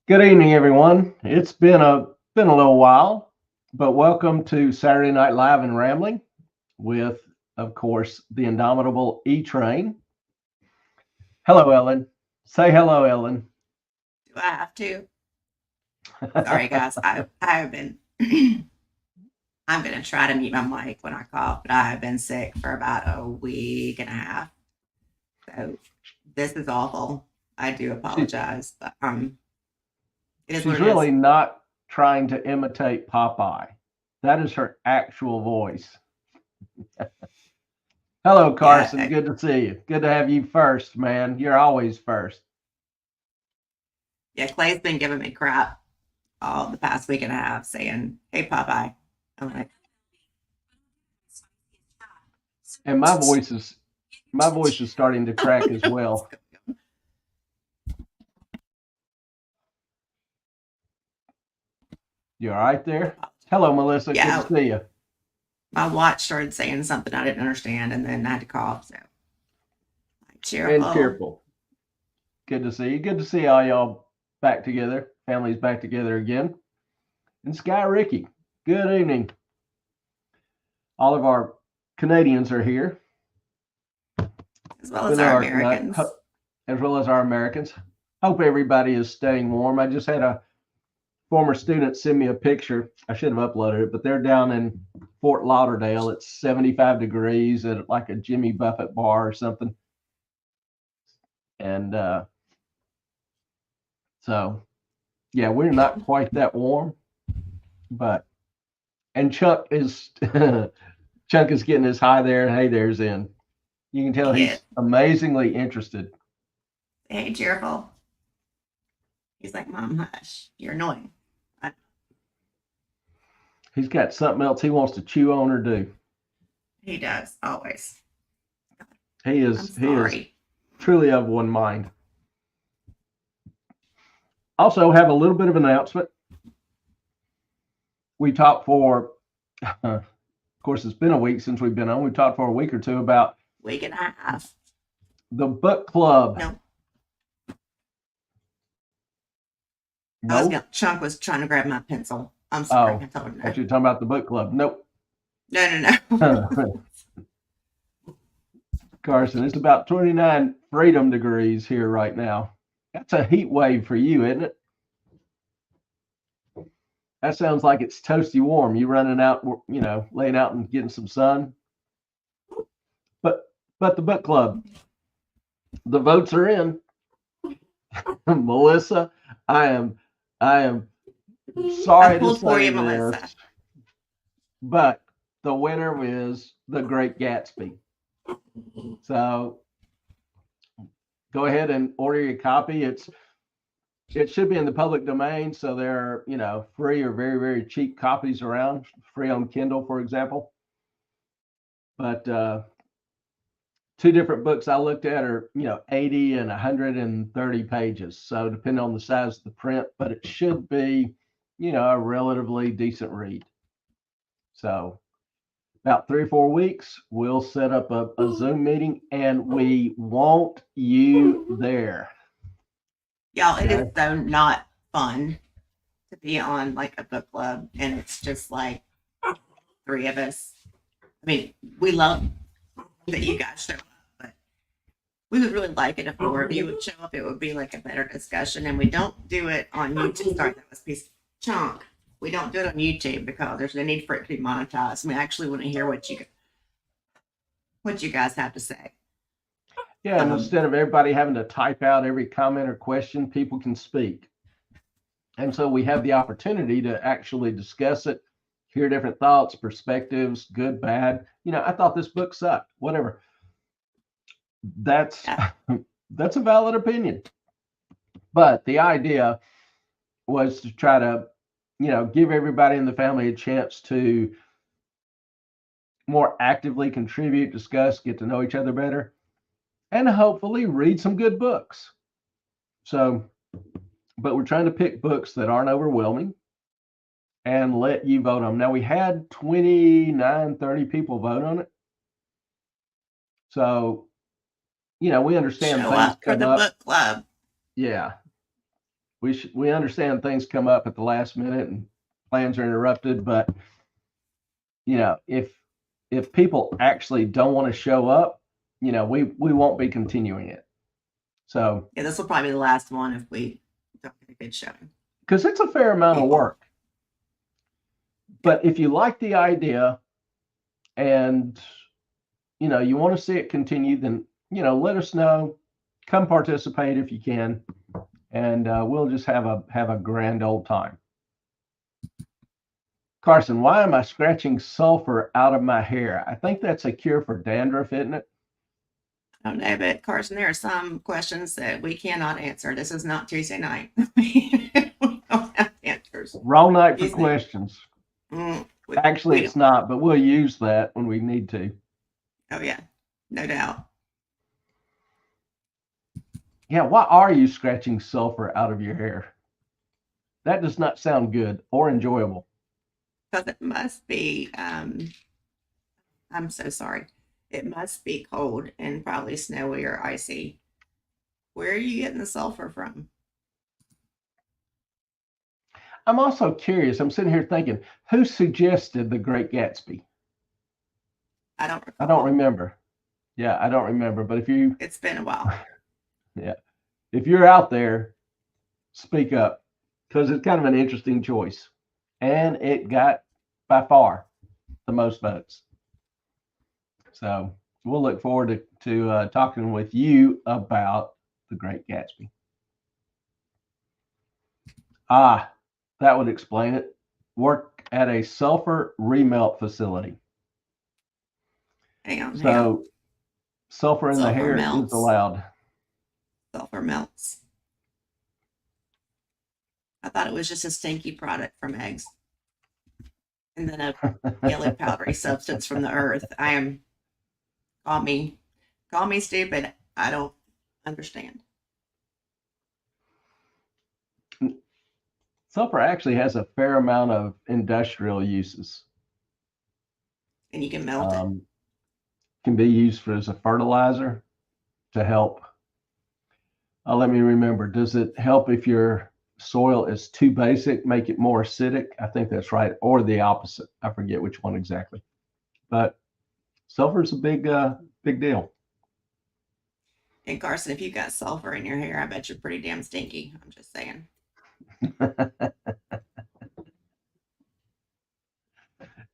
Good evening, everyone. It's been a little while, but welcome to Saturday Night Live and Rambling with, of course, the indomitable E Train. Hello, Ellen. Say hello, Ellen. Do I have to? Sorry, guys. I have been. I'm gonna try to mute my mic when I cough, but I have been sick for about a week and a half. So this is awful. I do she, apologize, but it is what she's it is. really not trying to imitate Popeye. That is her actual voice. Hello, Yeah, Carson. Good to see you. Good to have you first, man. You're always first. yeah. Clay's been giving me crap all the past week and a half, saying, "Hey, Popeye." I'm like, And my voice is starting to "Oh crack as no, what's well. going on?" You all right I there? apologize. Hello, Melissa. Good to Yeah, see you. my watch started saying something I didn't understand, and then I had to cough. So, like, And cheerful. cheerful. Good to see you. Good to see all y'all back together. Families back together again. And Sky Ricky. Good evening. All of our Canadians are here. As well We as know our our Americans. as well as our Americans. Hope everybody is staying warm. I just had a former student send me a picture. I should have uploaded it, but they're down in Fort Lauderdale. It's 75 degrees at like a Jimmy Buffett bar or something. And so, yeah, we're not quite that warm, but and Chuck is Chuck is getting his hi there and hey there's in. You can tell Yeah. he's amazingly interested. Hey, cheerful. He's like, Mom, hush. You're annoying. I, He's got something else he wants to chew on or do. he does, always. I'm He is sorry. truly of one mind. Also, have a little bit of announcement. We talked for, of course, it's been a week since we've been on. We talked for a week or two about Week and a half. the book club. No, No, Chunk was trying to grab my pencil. I'm sorry. oh, I told him no. thought you were talking about the book club. Nope. No, no. Carson, it's about 29 freedom degrees here right now. That's a heat wave for you, isn't it? That sounds like it's toasty warm. You running out, laying out and getting some sun. But the book club, the votes are in. Melissa, I am I am I sorry to pulled for say you, Melissa. this, but the winner is The Great Gatsby. So go ahead and order your copy. It should be in the public domain, so there are free or very very cheap copies around, free on Kindle, for example. But two different books I looked at are 80 and 130 pages, so depending on the size of the print, but it should be a relatively decent read. So about 3 or 4 weeks, we'll set up a Zoom meeting, and we want you there. Y'all, it is Okay. so not fun to be on like a book club and it's just like three of us. I mean, we love that you guys show up, but we would really like it if more of you would show up. It would be like a better discussion. And we don't do it on YouTube. Sorry, that was a piece of chunk. We don't do it on YouTube because there's no need for it to be monetized. We actually want to hear what you guys have to say. Yeah, and Um, instead of everybody having to type out every comment or question, people can speak. And so we have the opportunity to actually discuss it, hear different thoughts, perspectives, good, bad. I thought this book sucked, whatever. That's yeah. that's a valid opinion. But the idea was to try to, give everybody in the family a chance to more actively contribute, discuss, get to know each other better, and hopefully read some good books. So, but we're trying to pick books that aren't overwhelming and let you vote on them. Now, we had 29, 30 people vote on it. So, we understand Show things up for come the up. book club. Yeah. we understand things come up at the last minute and plans are interrupted, but if people actually don't want to show up, we won't be continuing it. So Yeah, this will probably be the last one if we don't get a good showing. Because it's a fair amount of work. But if you like the idea and you want to see it continue, then let us know. Come participate if you can, and we'll just have a grand old time. Carson, why am I scratching sulfur out of my hair? I think that's a cure for dandruff, isn't it? I don't know, but Carson, there are some questions that we cannot answer. This is not Tuesday night. We don't have answers. Wrong night for questions. Actually, we it's not, but we'll use that when we need to. Oh, yeah, no doubt. Yeah, why are you scratching sulfur out of your hair? That does not sound good or enjoyable. Because it must be, I'm so sorry. It must be cold and probably snowy or icy. Where are you getting the sulfur from? I'm also curious. I'm sitting here thinking, who suggested The Great Gatsby? I don't recall. I don't remember. Yeah, I don't remember. But it's been a while. Yeah. If you're out there, speak up, because it's kind of an interesting choice. And it got by far the most votes. So we'll look forward to talking with you about The Great Gatsby. That would explain it. Work at a sulfur remelt facility. Hang on. So sulfur in the hair is allowed. Sulfur melts. I thought it was just a stinky product from eggs. And then a yellow powdery substance from the earth. Call me stupid. I don't understand. Sulfur actually has a fair amount of industrial uses. And you can melt it. Can be used as a fertilizer to help. Let me remember. Does it help if your soil is too basic, make it more acidic? I think that's right. Or the opposite. I forget which one exactly. But sulfur is a big deal. And Carson, if you got sulfur in your hair, I bet you're pretty damn stinky. I'm just saying.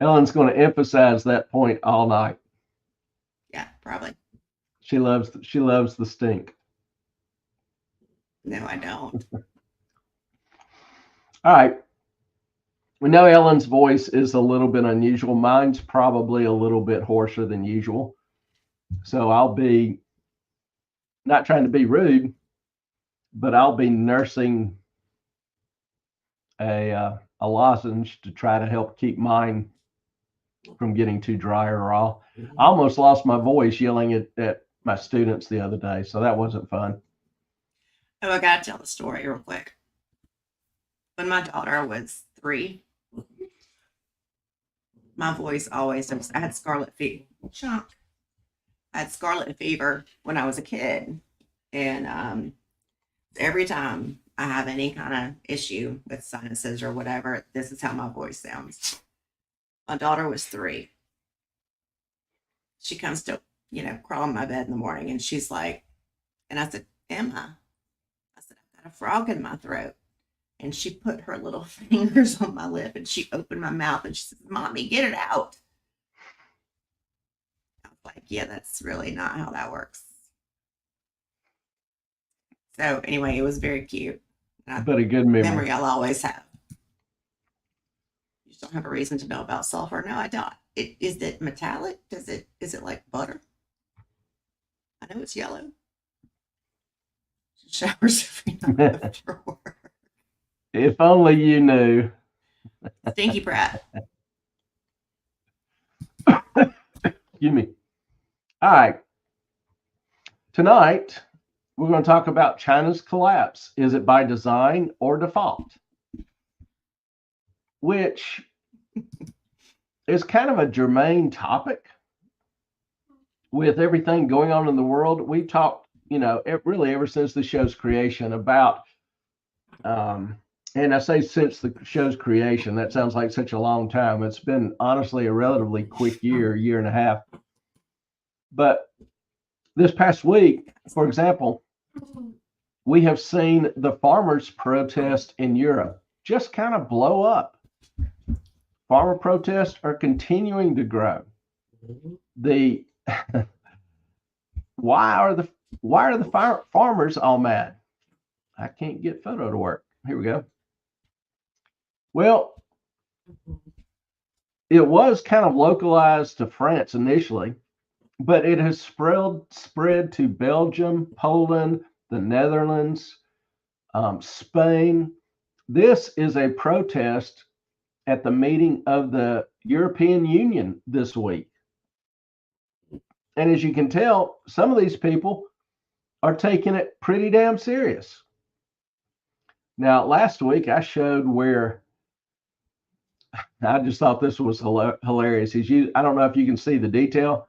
Ellen's going to emphasize that point all night. Yeah, probably. She loves the stink. No, I don't. All right. We know Ellen's voice is a little bit unusual. Mine's probably a little bit hoarser than usual. So I'll be not trying to be rude, but I'll be nursing a lozenge to try to help keep mine from getting too dry or raw. I almost lost my voice yelling at my students the other day, so that wasn't fun. Oh, I gotta tell the story real quick. When my daughter was 3, my voice always, I had scarlet fever. I had scarlet fever when I was a kid. And every time I have any kind of issue with sinuses or whatever, this is how my voice sounds. My daughter was 3. She comes to, crawl in my bed in the morning, and she's like, and I said, Emma, I said, I've got a frog in my throat. And she put her little fingers on my lip, and she opened my mouth, and she said, Mommy, get it out. I was like, yeah, that's really not how that works. So anyway, it was very cute. But a good memory I'll always have. You just don't have a reason to know about sulfur. No, I don't. Is it metallic? Is it like butter? I know it's yellow. She showers every night after work. If only you knew. Stinky brat. Excuse me. All right. Tonight, we're going to talk about China's collapse. Is it by design or default? Which is kind of a germane topic with everything going on in the world. We talked, really ever since the show's creation about And I say since the show's creation, that sounds like such a long time. It's been honestly a relatively quick year and a half. But this past week, for example, we have seen the farmers' protest in Europe just kind of blow up. Farmer protests are continuing to grow. The why are the farmers all mad? I can't get photo to work. Here we go. Well, it was kind of localized to France initially, but it has spread to Belgium, Poland, the Netherlands, Spain. This is a protest at the meeting of the European Union this week. And as you can tell, some of these people are taking it pretty damn serious. Now, last week I showed where I just thought this was hilarious. I don't know if you can see the detail,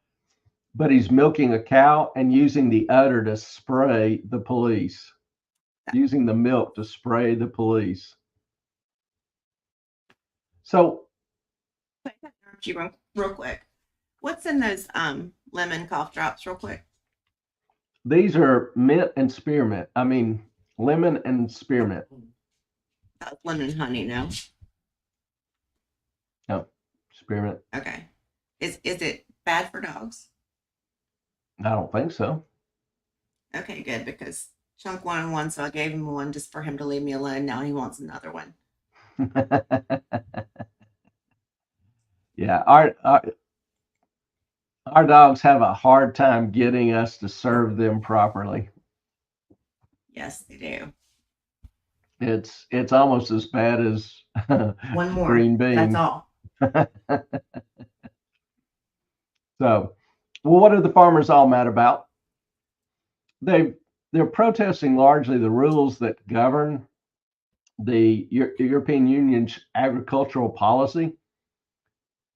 but he's milking a cow and using the udder to spray the police, using the milk to spray the police. So, real quick, what's in those lemon cough drops, real quick? These are mint and spearmint. I mean, lemon and spearmint. Lemon and honey, no? No, spearmint. Okay. Is it bad for dogs? I don't think so. Okay, good, because Chunk wanted one, so I gave him one just for him to leave me alone. Now he wants another one. Yeah, our dogs have a hard time getting us to serve them properly. Yes, they do. It's almost as bad as one more green beans. That's all. So, well, what are the farmers all mad about? They're protesting largely the rules that govern the European Union's agricultural policy.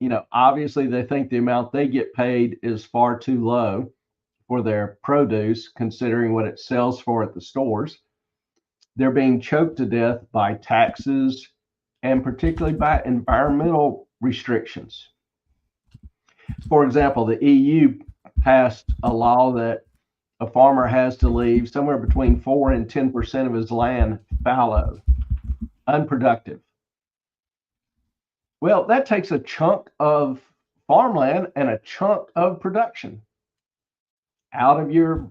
You know, obviously they think the amount they get paid is far too low for their produce, considering what it sells for at the stores. They're being choked to death by taxes and particularly by environmental restrictions. For example, the EU passed a law that a farmer has to leave somewhere between 4 and 10% of his land fallow, unproductive. Well, that takes a chunk of farmland and a chunk of production out of your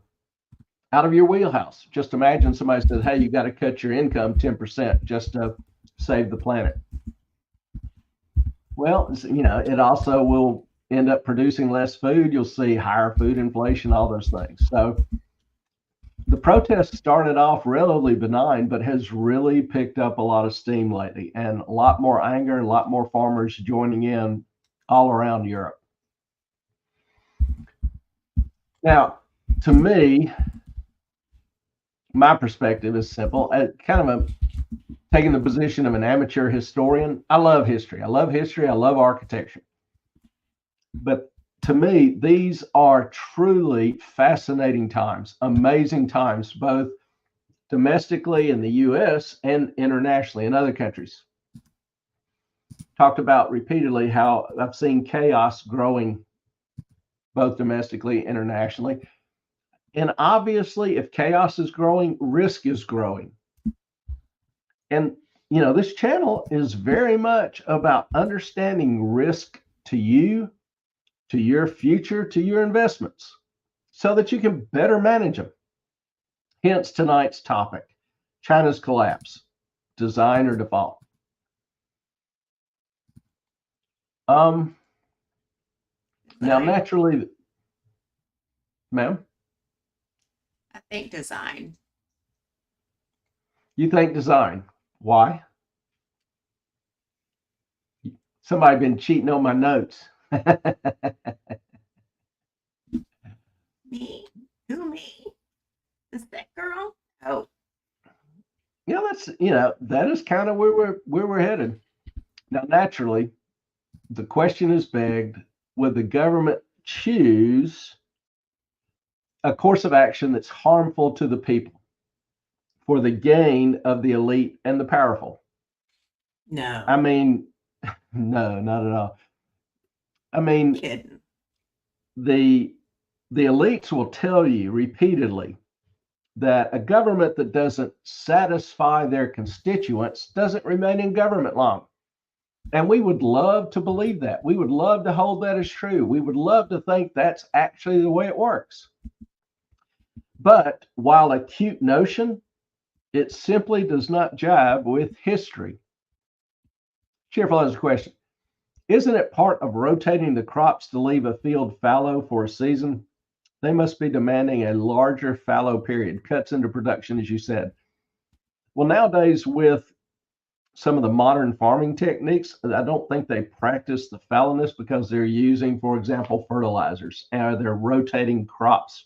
wheelhouse. Just imagine somebody says, "Hey, you got to cut your income 10% just to save the planet." Well, you know, it also will end up producing less food. You'll see higher food inflation, all those things. So the protest started off relatively benign, but has really picked up a lot of steam lately, and a lot more anger and a lot more farmers joining in all around Europe. Now, to me, my perspective is simple. Kind of taking the position of an amateur historian. I love history. I love architecture. But to me, these are truly fascinating times, amazing times, both domestically in the US and internationally in other countries. Talked about repeatedly how I've seen chaos growing both domestically and internationally. And obviously, if chaos is growing, risk is growing. And, you know, this channel is very much about understanding risk to you, to your future, to your investments, so that you can better manage them. Hence tonight's topic, China's collapse, design or default. Now, naturally, ma'am? I think design. You think design. Why? Somebody been cheating on my notes. Me? Who, me? Is that girl? Oh. Yeah, that is kind of where we're headed. Now, naturally, the question is begged, would the government choose a course of action that's harmful to the people? for the gain of the elite and the powerful. No. I mean, no, not at all. I mean, Kidding. the elites will tell you repeatedly that a government that doesn't satisfy their constituents doesn't remain in government long. And we would love to believe that. We would love to hold that as true. We would love to think that's actually the way it works. But while a cute notion, it simply does not jive with history. Cheerful has a question. Isn't it part of rotating the crops to leave a field fallow for a season? They must be demanding a larger fallow period, cuts into production, as you said. Well, nowadays, with some of the modern farming techniques, I don't think they practice the fallowness because they're using, for example, fertilizers, and they're rotating crops.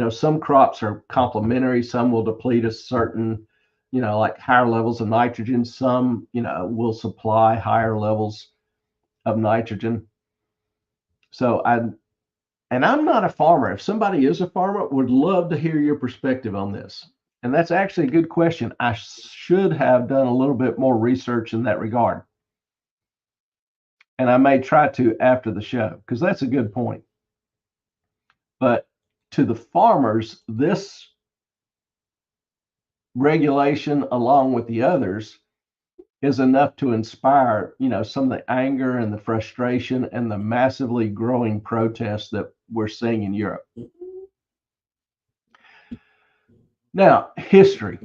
Some crops are complementary, some will deplete a certain, like higher levels of nitrogen, some, will supply higher levels of nitrogen. So I'm not a farmer. If somebody is a farmer, would love to hear your perspective on this. And that's actually a good question. I should have done a little bit more research in that regard. And I may try to after the show, because that's a good point. But to the farmers, this regulation, along with the others, is enough to inspire, some of the anger and the frustration and the massively growing protests that we're seeing in Europe. Now, history,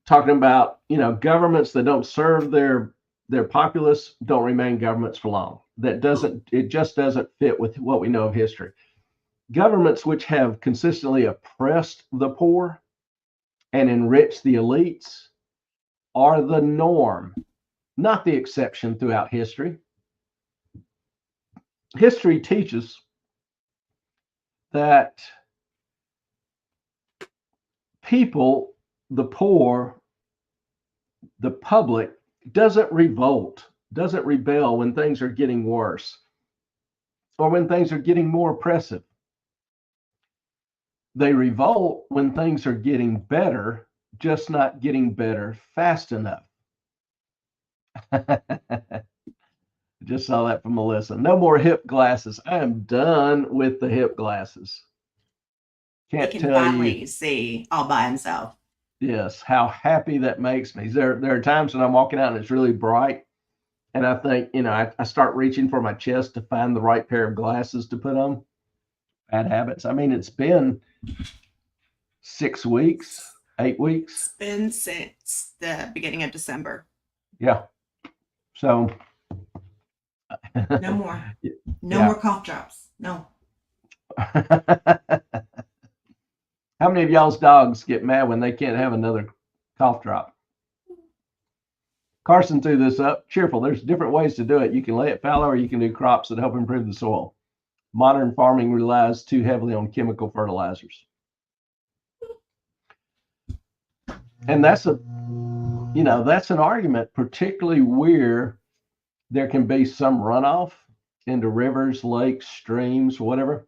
talking about, governments that don't serve their populace don't remain governments for long. It just doesn't fit with what we know of history. Governments which have consistently oppressed the poor and enriched the elites are the norm, not the exception throughout history. History teaches that people, the poor, the public, doesn't rebel when things are getting worse or when things are getting more oppressive. They revolt when things are getting better, just not getting better fast enough. Just saw that from Melissa. No more hip glasses. I am done with the hip glasses. Can't tell finally you see all by himself. Yes, how happy that makes me. There are times when I'm walking out and it's really bright, and I think, I start reaching for my chest to find the right pair of glasses to put on. Bad habits. I mean, it's been 6 weeks, 8 weeks. It's been since the beginning of December. Yeah. So no more. No more cough drops. No. How many of y'all's dogs get mad when they can't have another cough drop? Carson threw this up. Cheerful. There's different ways to do it. You can lay it fallow, or you can do crops that help improve the soil. Modern farming relies too heavily on chemical fertilizers. And that's an argument, particularly where there can be some runoff into rivers, lakes, streams, whatever.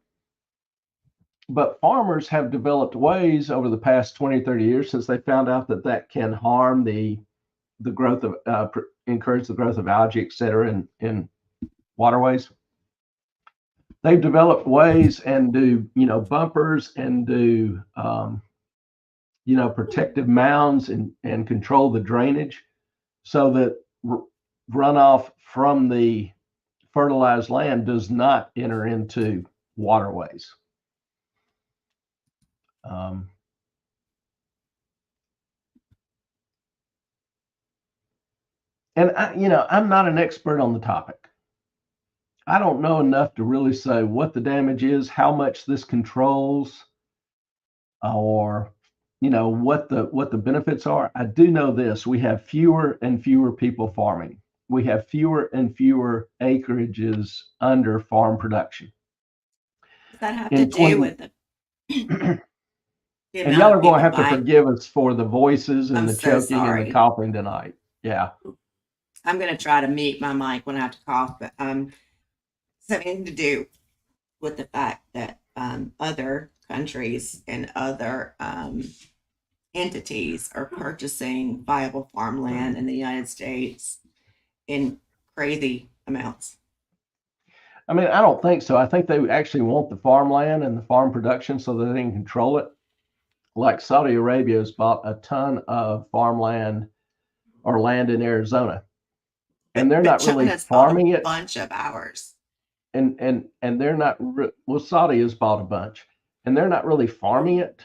But farmers have developed ways over the past 20, 30 years, since they found out that can harm the growth of, encourage the growth of algae, et cetera, in waterways. They've developed ways and do, bumpers and do, protective mounds and control the drainage so that runoff from the fertilized land does not enter into waterways. And I'm not an expert on the topic. I don't know enough to really say what the damage is, how much this controls, or what the benefits are. I do know this: we have fewer and fewer people farming. We have fewer and fewer acreages under farm production. Does that have to do with it? And y'all are going to have to forgive us for the voices and the choking and the coughing tonight. Yeah. I'm going to try to mute my mic when I have to cough, but something to do with the fact that other countries and other entities are purchasing viable farmland in the United States in crazy amounts. I mean, I don't think so. I think they actually want the farmland and the farm production so that they can control it. Like Saudi Arabia has bought a ton of farmland or land in Arizona, and they're But not really China's bought a farming it. bunch of ours. And they're not well, Saudi has bought a bunch, and they're not really farming it,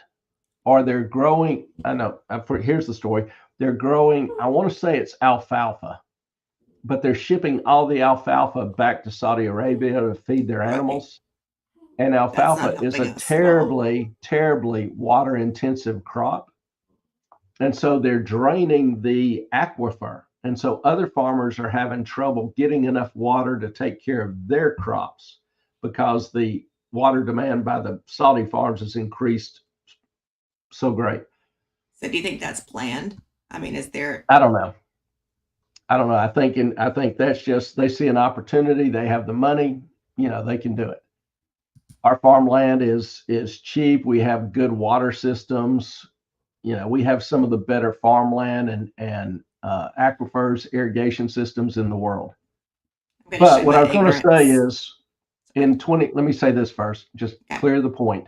or they're growing. I know. Here's the story. They're growing. I want to say it's alfalfa, but they're shipping all the alfalfa back to Saudi Arabia to feed their Right. animals. And That's not alfalfa is helping a us at all. terribly, terribly water intensive crop. And so they're draining the aquifer. And so other farmers are having trouble getting enough water to take care of their crops because the water demand by the Saudi farms has increased so great. So do you think that's planned? I mean, is there? I don't know. I think that's just they see an opportunity. They have the money. They can do it. Our farmland is cheap. We have good water systems. We have some of the better farmland and aquifers, irrigation systems in the world. But what I was going to say is let me say this first, just clear the point.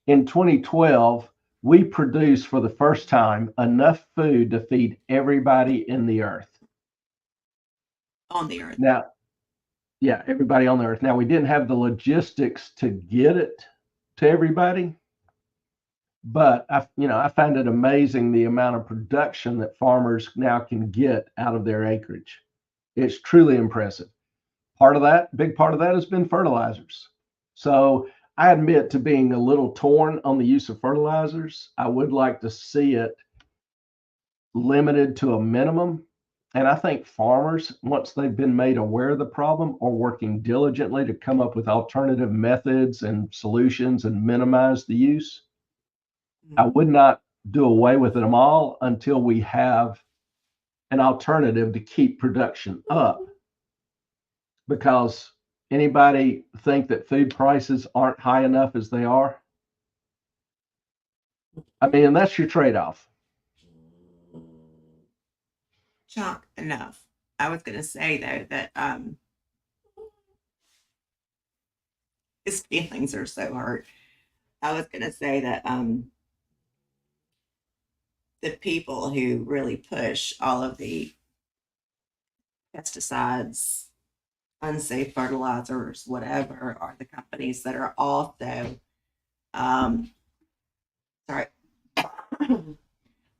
In 2012, we produced for the first time enough food to feed everybody in the earth. On the earth. Now, yeah, everybody on the earth. Now, we didn't have the logistics to get it to everybody. But I find it amazing the amount of production that farmers now can get out of their acreage. It's truly impressive. Big part of that has been fertilizers. So I admit to being a little torn on the use of fertilizers. I would like to see it limited to a minimum. And I think farmers, once they've been made aware of the problem, are working diligently to come up with alternative methods and solutions and minimize the use. I would not do away with them all until we have an alternative to keep production up. Because anybody think that food prices aren't high enough as they are? I mean, and that's your trade-off. Chuck, enough. I was going to say though that his feelings are so hurt. I was going to say that the people who really push all of the pesticides, unsafe fertilizers, whatever, are the companies that are also, sorry,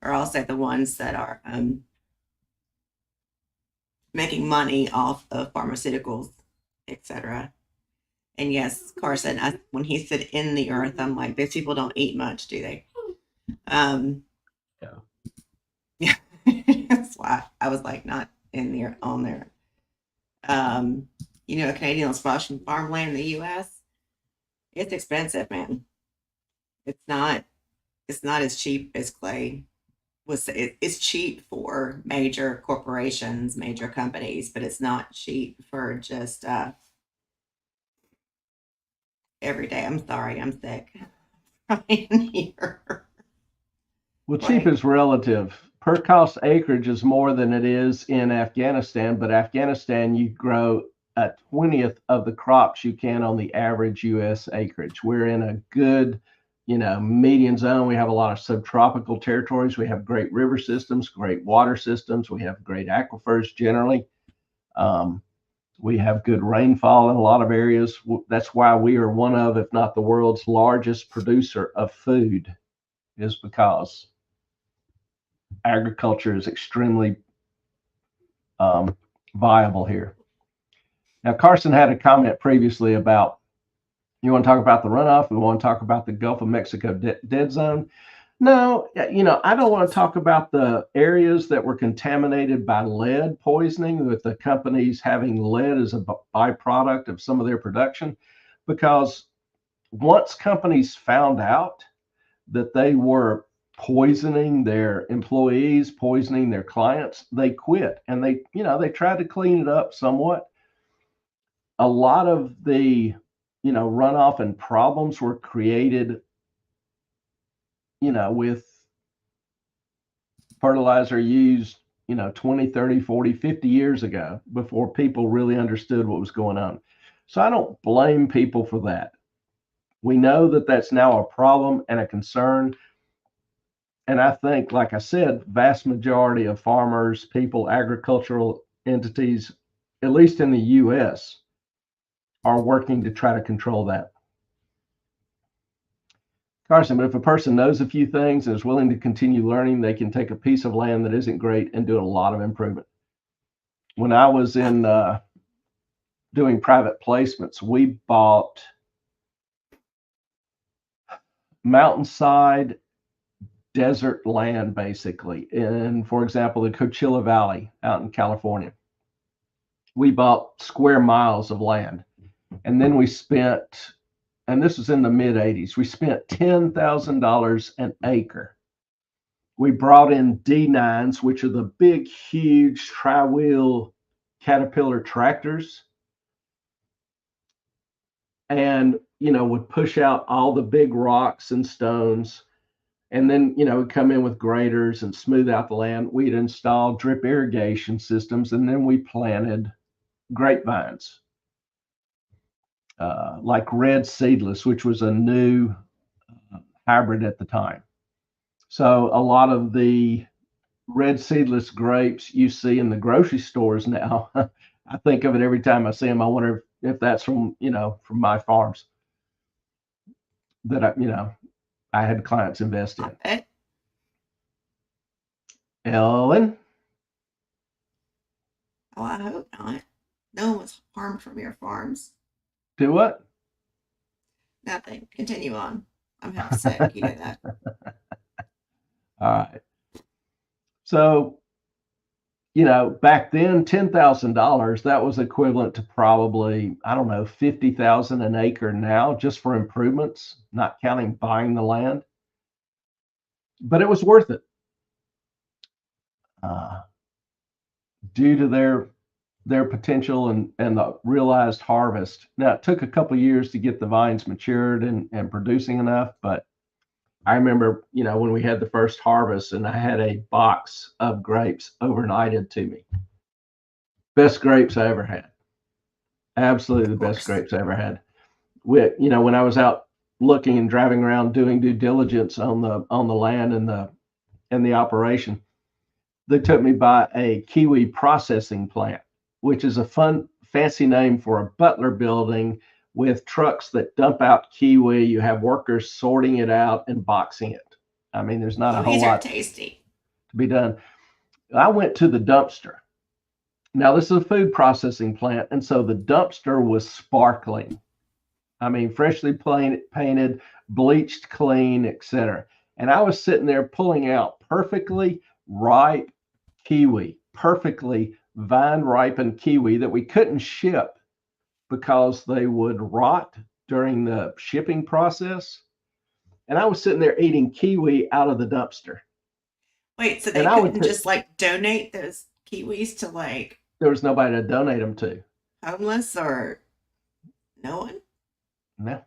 are also the ones that are making money off of pharmaceuticals, etc. And yes, Carson, when he said in the earth, I'm like, these people don't eat much, do they? Yeah. That's why I was like, not in there, on there. A Canadian squash and farmland in the US, it's expensive, man. It's not as cheap as clay was. It's cheap for major corporations, major companies, but it's not cheap for just every day. I'm sorry, I'm sick. Here. Well, cheap is relative. Per cost acreage is more than it is in Afghanistan, but Afghanistan, you grow a 20th of the crops you can on the average U.S. acreage. We're in a good, median zone. We have a lot of subtropical territories. We have great river systems, great water systems. We have great aquifers generally. We have good rainfall in a lot of areas. That's why we are one of, if not the world's largest producer of food, is because agriculture is extremely viable here. Now, Carson had a comment previously about, you want to talk about the runoff? We want to talk about the Gulf of Mexico dead zone? No, I don't want to talk about the areas that were contaminated by lead poisoning, with the companies having lead as a byproduct of some of their production, because once companies found out that they were poisoning their employees, poisoning their clients, they quit, and they tried to clean it up somewhat. A lot of the runoff and problems were created with fertilizer used, 20, 30, 40, 50 years ago before people really understood what was going on. So I don't blame people for that. We know that that's now a problem and a concern. And I think, like I said, vast majority of farmers, people, agricultural entities, at least in the US, are working to try to control that. Carson, but if a person knows a few things and is willing to continue learning, they can take a piece of land that isn't great and do a lot of improvement. When I was in doing private placements, we bought mountainside desert land, basically. And for example, the Coachella Valley out in California, we bought square miles of land. And then we spent, and this was in the mid 80s, we spent $10,000 an acre. We brought in D9s, which are the big, huge tri-wheel Caterpillar tractors, and would push out all the big rocks and stones, and then we'd come in with graders and smooth out the land. We'd install drip irrigation systems, and then we planted grapevines, like red seedless, which was a new hybrid at the time. So a lot of the red seedless grapes you see in the grocery stores now, I think of it every time I see them. I wonder if that's from my farms that I had clients invest in. Okay. Ellen? Oh, I hope not. No one was harmed from your farms. Do what? Nothing. Continue on. I'm half sick. You know that. All right. So, back then, $10,000, that was equivalent to probably, I don't know, $50,000 an acre now, just for improvements, not counting buying the land. But it was worth it, due to their potential and the realized harvest. Now, it took a couple of years to get the vines matured and producing enough, but I remember, when we had the first harvest and I had a box of grapes overnighted to me. Best grapes I ever had. Absolutely the best grapes I ever had. When I was out looking and driving around doing due diligence on the land and the operation, they took me by a kiwi processing plant, which is a fancy name for a Butler building with trucks that dump out kiwi. You have workers sorting it out and boxing it. I mean, there's not a whole lot tasty to be done. I went to the dumpster. Now, this is a food processing plant, and so the dumpster was sparkling. I mean, freshly painted, bleached clean, etc. And I was sitting there pulling out perfectly ripe kiwi, perfectly vine-ripened kiwi that we couldn't ship because they would rot during the shipping process. And I was sitting there eating kiwi out of the dumpster. Wait, so they couldn't just donate those kiwis to there was nobody to donate them to. Homeless or no one? No,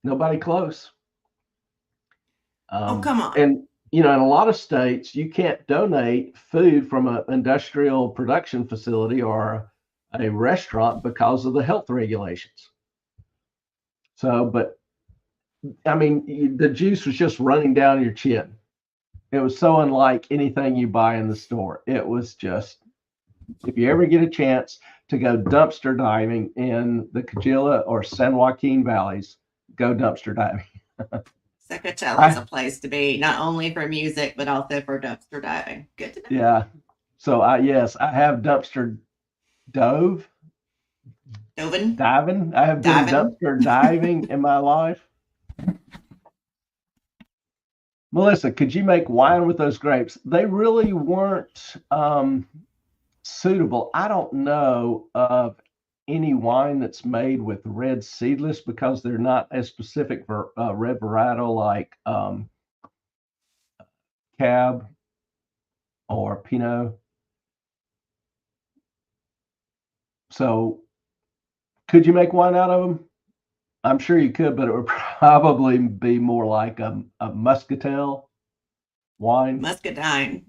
nobody close. Oh, come on. And, in a lot of states, you can't donate food from an industrial production facility or a restaurant because of the health regulations. So, but I mean, the juice was just running down your chin. It was so unlike anything you buy in the store. It was just, if you ever get a chance to go dumpster diving in the Coachella or San Joaquin valleys, go dumpster diving. Coachella is a place to be, not only for music, but also for dumpster diving. Good to know. Yeah. So I have dumpster diving. I have been dumpster diving in my life. Melissa, could you make wine with those grapes? They really weren't suitable. I don't know of any wine that's made with red seedless because they're not as specific for red varietal like Cab or Pinot. So could you make wine out of them? I'm sure you could, but it would probably be more like a muscatel Wine. Muscadine.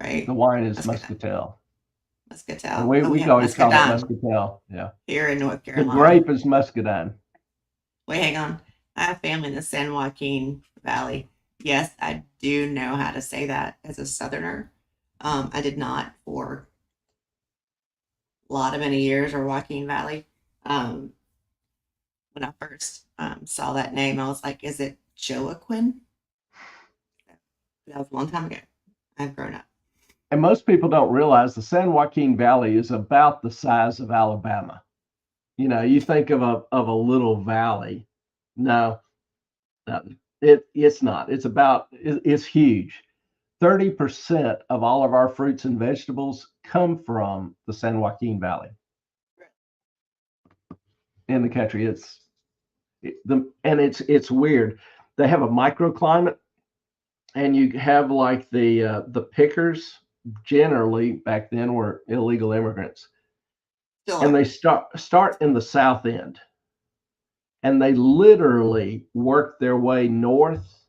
Right. The wine is Muscatel. muscatel. And we have always call it muscadine muscatel. Yeah. here in North The Carolina. grape is muscadine. Wait, hang on. I have family in the San Joaquin Valley. Yes, I do know how to say that as a Southerner. I did not for a lot of many years, or Joaquin Valley. When I first saw that name, I was like, is it Joaquin? That was a long time ago. I've grown up. And most people don't realize the San Joaquin Valley is about the size of Alabama. You know, you think of a little valley. No, it's not. It's huge. 30% of all of our fruits and vegetables come from the San Joaquin Valley in the country. It's weird. They have a microclimate, and you have like the pickers generally back then were illegal immigrants, and they start in the south end, and they literally work their way north,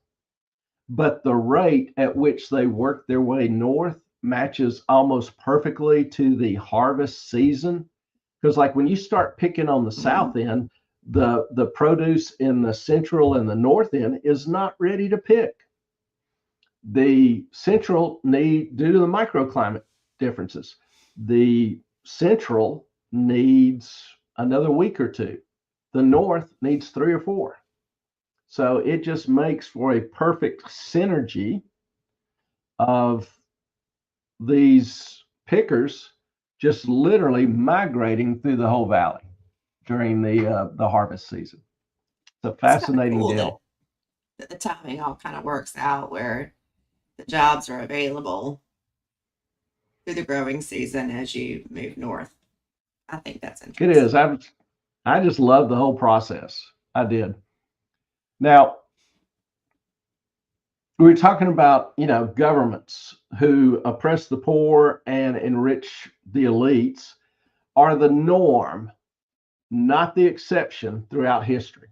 but the rate at which they work their way north matches almost perfectly to the harvest season. Because like when you start picking on the south end, the produce in the central and the north end is not ready to pick. The central due to the microclimate differences, the central needs another week or two. The north needs 3 or 4. So it just makes for a perfect synergy of these pickers just literally migrating through the whole valley during the harvest season. It's a fascinating deal. That the timing all kind of works out where the jobs are available through the growing season as you move north. I think that's interesting. It is. I just love the whole process. I did. Now, we were talking about, governments who oppress the poor and enrich the elites are the norm, not the exception throughout history.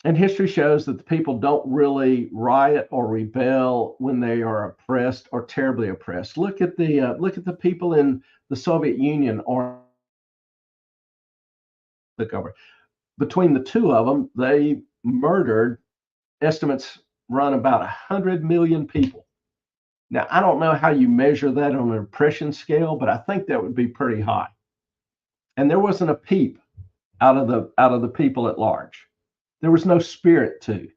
And history shows that the people don't really riot or rebel when they are oppressed or terribly oppressed. Look at the people in the Soviet Union or the government. Between the two of them, they murdered, estimates run about 100 million people. Now, I don't know how you measure that on an oppression scale, but I think that would be pretty high. And there wasn't a peep out of the people at large. There was no spirit to.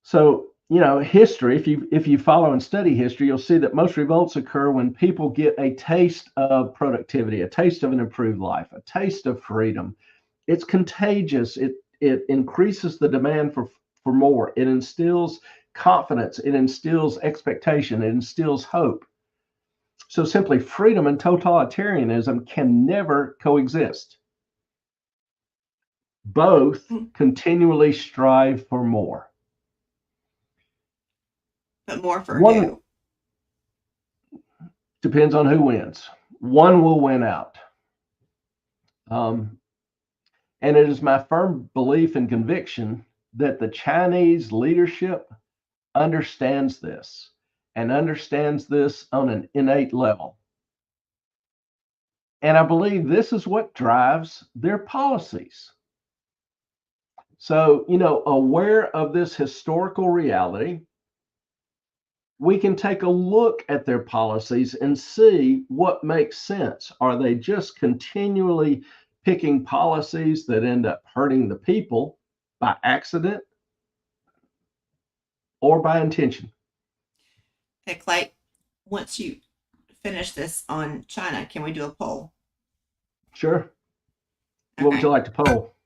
So, history, if you follow and study history, you'll see that most revolts occur when people get a taste of productivity, a taste of an improved life, a taste of freedom. It's contagious. It increases the demand for more. It instills confidence. It instills expectation. It instills hope. So simply, freedom and totalitarianism can never coexist. Both continually strive for more. But more for who? Depends on who wins. One will win out. And it is my firm belief and conviction that the Chinese leadership understands this and understands this on an innate level. And I believe this is what drives their policies. So, aware of this historical reality, we can take a look at their policies and see what makes sense. Are they just continually picking policies that end up hurting the people by accident or by intention? Hey, Clay, once you finish this on China, can we do a poll? Sure. Okay. What would you like to poll?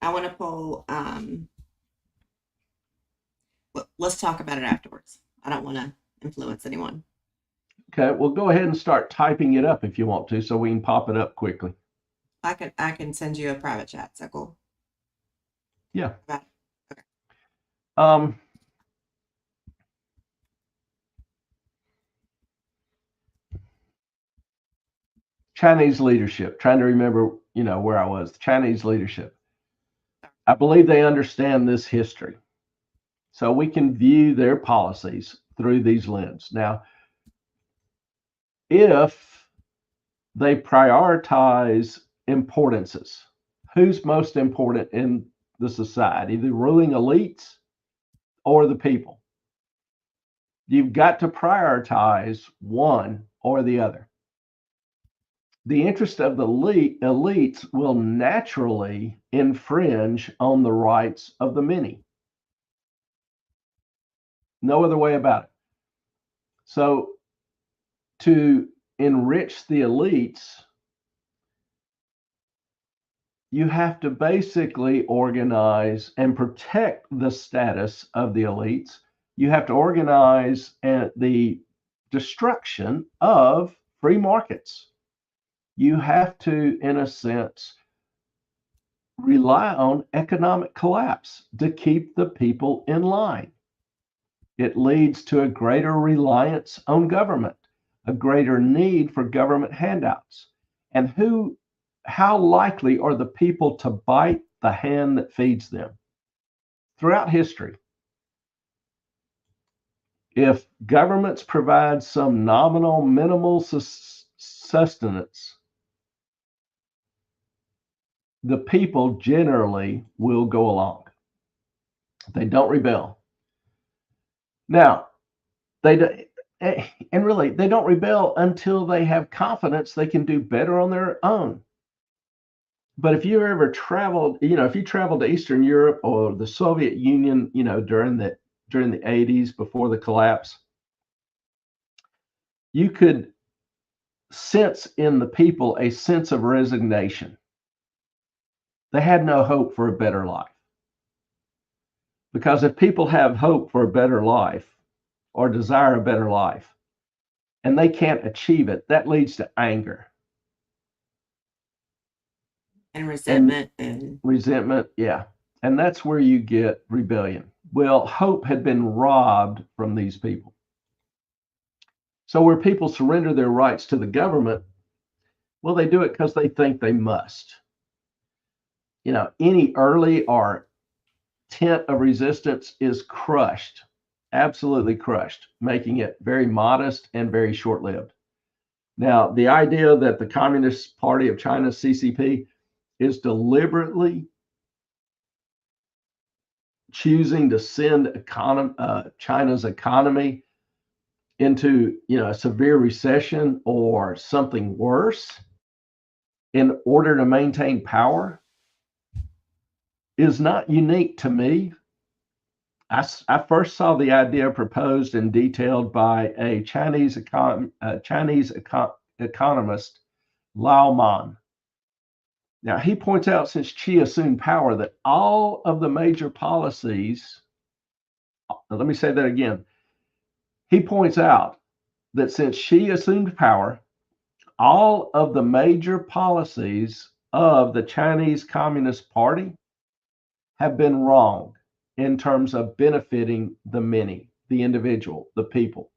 I want to poll. Let's talk about it afterwards. I don't want to influence anyone. Okay, well, go ahead and start typing it up if you want to, so we can pop it up quickly. I can send you a private chat. Is that cool? Yeah. Okay. Chinese leadership. Trying to remember, where I was. Chinese leadership. I believe they understand this history. So we can view their policies through these lenses. Now, if they prioritize importances, who's most important in the society, the ruling elites or the people? You've got to prioritize one or the other. The interest of the elites will naturally infringe on the rights of the many. No other way about it. So, to enrich the elites, you have to basically organize and protect the status of the elites. You have to organize the destruction of free markets. You have to, in a sense, rely on economic collapse to keep the people in line. It leads to a greater reliance on government, a greater need for government handouts. And how likely are the people to bite the hand that feeds them? Throughout history, if governments provide some nominal, minimal sustenance, the people generally will go along. They don't rebel. Now, they and really they don't rebel until they have confidence they can do better on their own. But if you ever traveled, if you traveled to Eastern Europe or the Soviet Union, during the 80s before the collapse, you could sense in the people a sense of resignation. They had no hope for a better life. Because if people have hope for a better life or desire a better life and they can't achieve it, that leads to anger. And resentment. And resentment, yeah. And that's where you get rebellion. Well, hope had been robbed from these people. So where people surrender their rights to the government, well, they do it because they think they must. Any early or tent of resistance is crushed, absolutely crushed, making it very modest and very short-lived. Now, the idea that the Communist Party of China, CCP, is deliberately choosing to send China's economy into a severe recession or something worse in order to maintain power is not unique to me. I first saw the idea proposed and detailed by a Chinese economist, Lao Man. Now, he points out since Xi assumed power that all of the major policies, let me say that again. He points out that since Xi assumed power, all of the major policies of the Chinese Communist Party have been wrong in terms of benefiting the many, the individual, the people.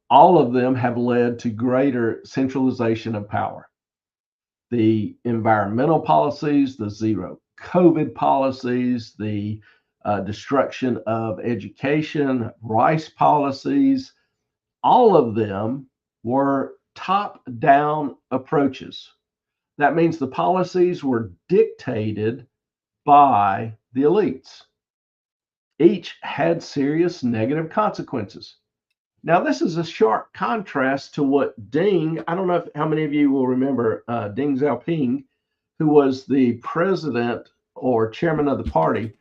All of them have led to greater centralization of power. The environmental policies, the zero COVID policies, the destruction of education, rice policies, all of them were top-down approaches. That means the policies were dictated by the elites. Each had serious negative consequences. Now, this is a sharp contrast to what I don't know how many of you will remember Deng Xiaoping, who was the president or chairman of the party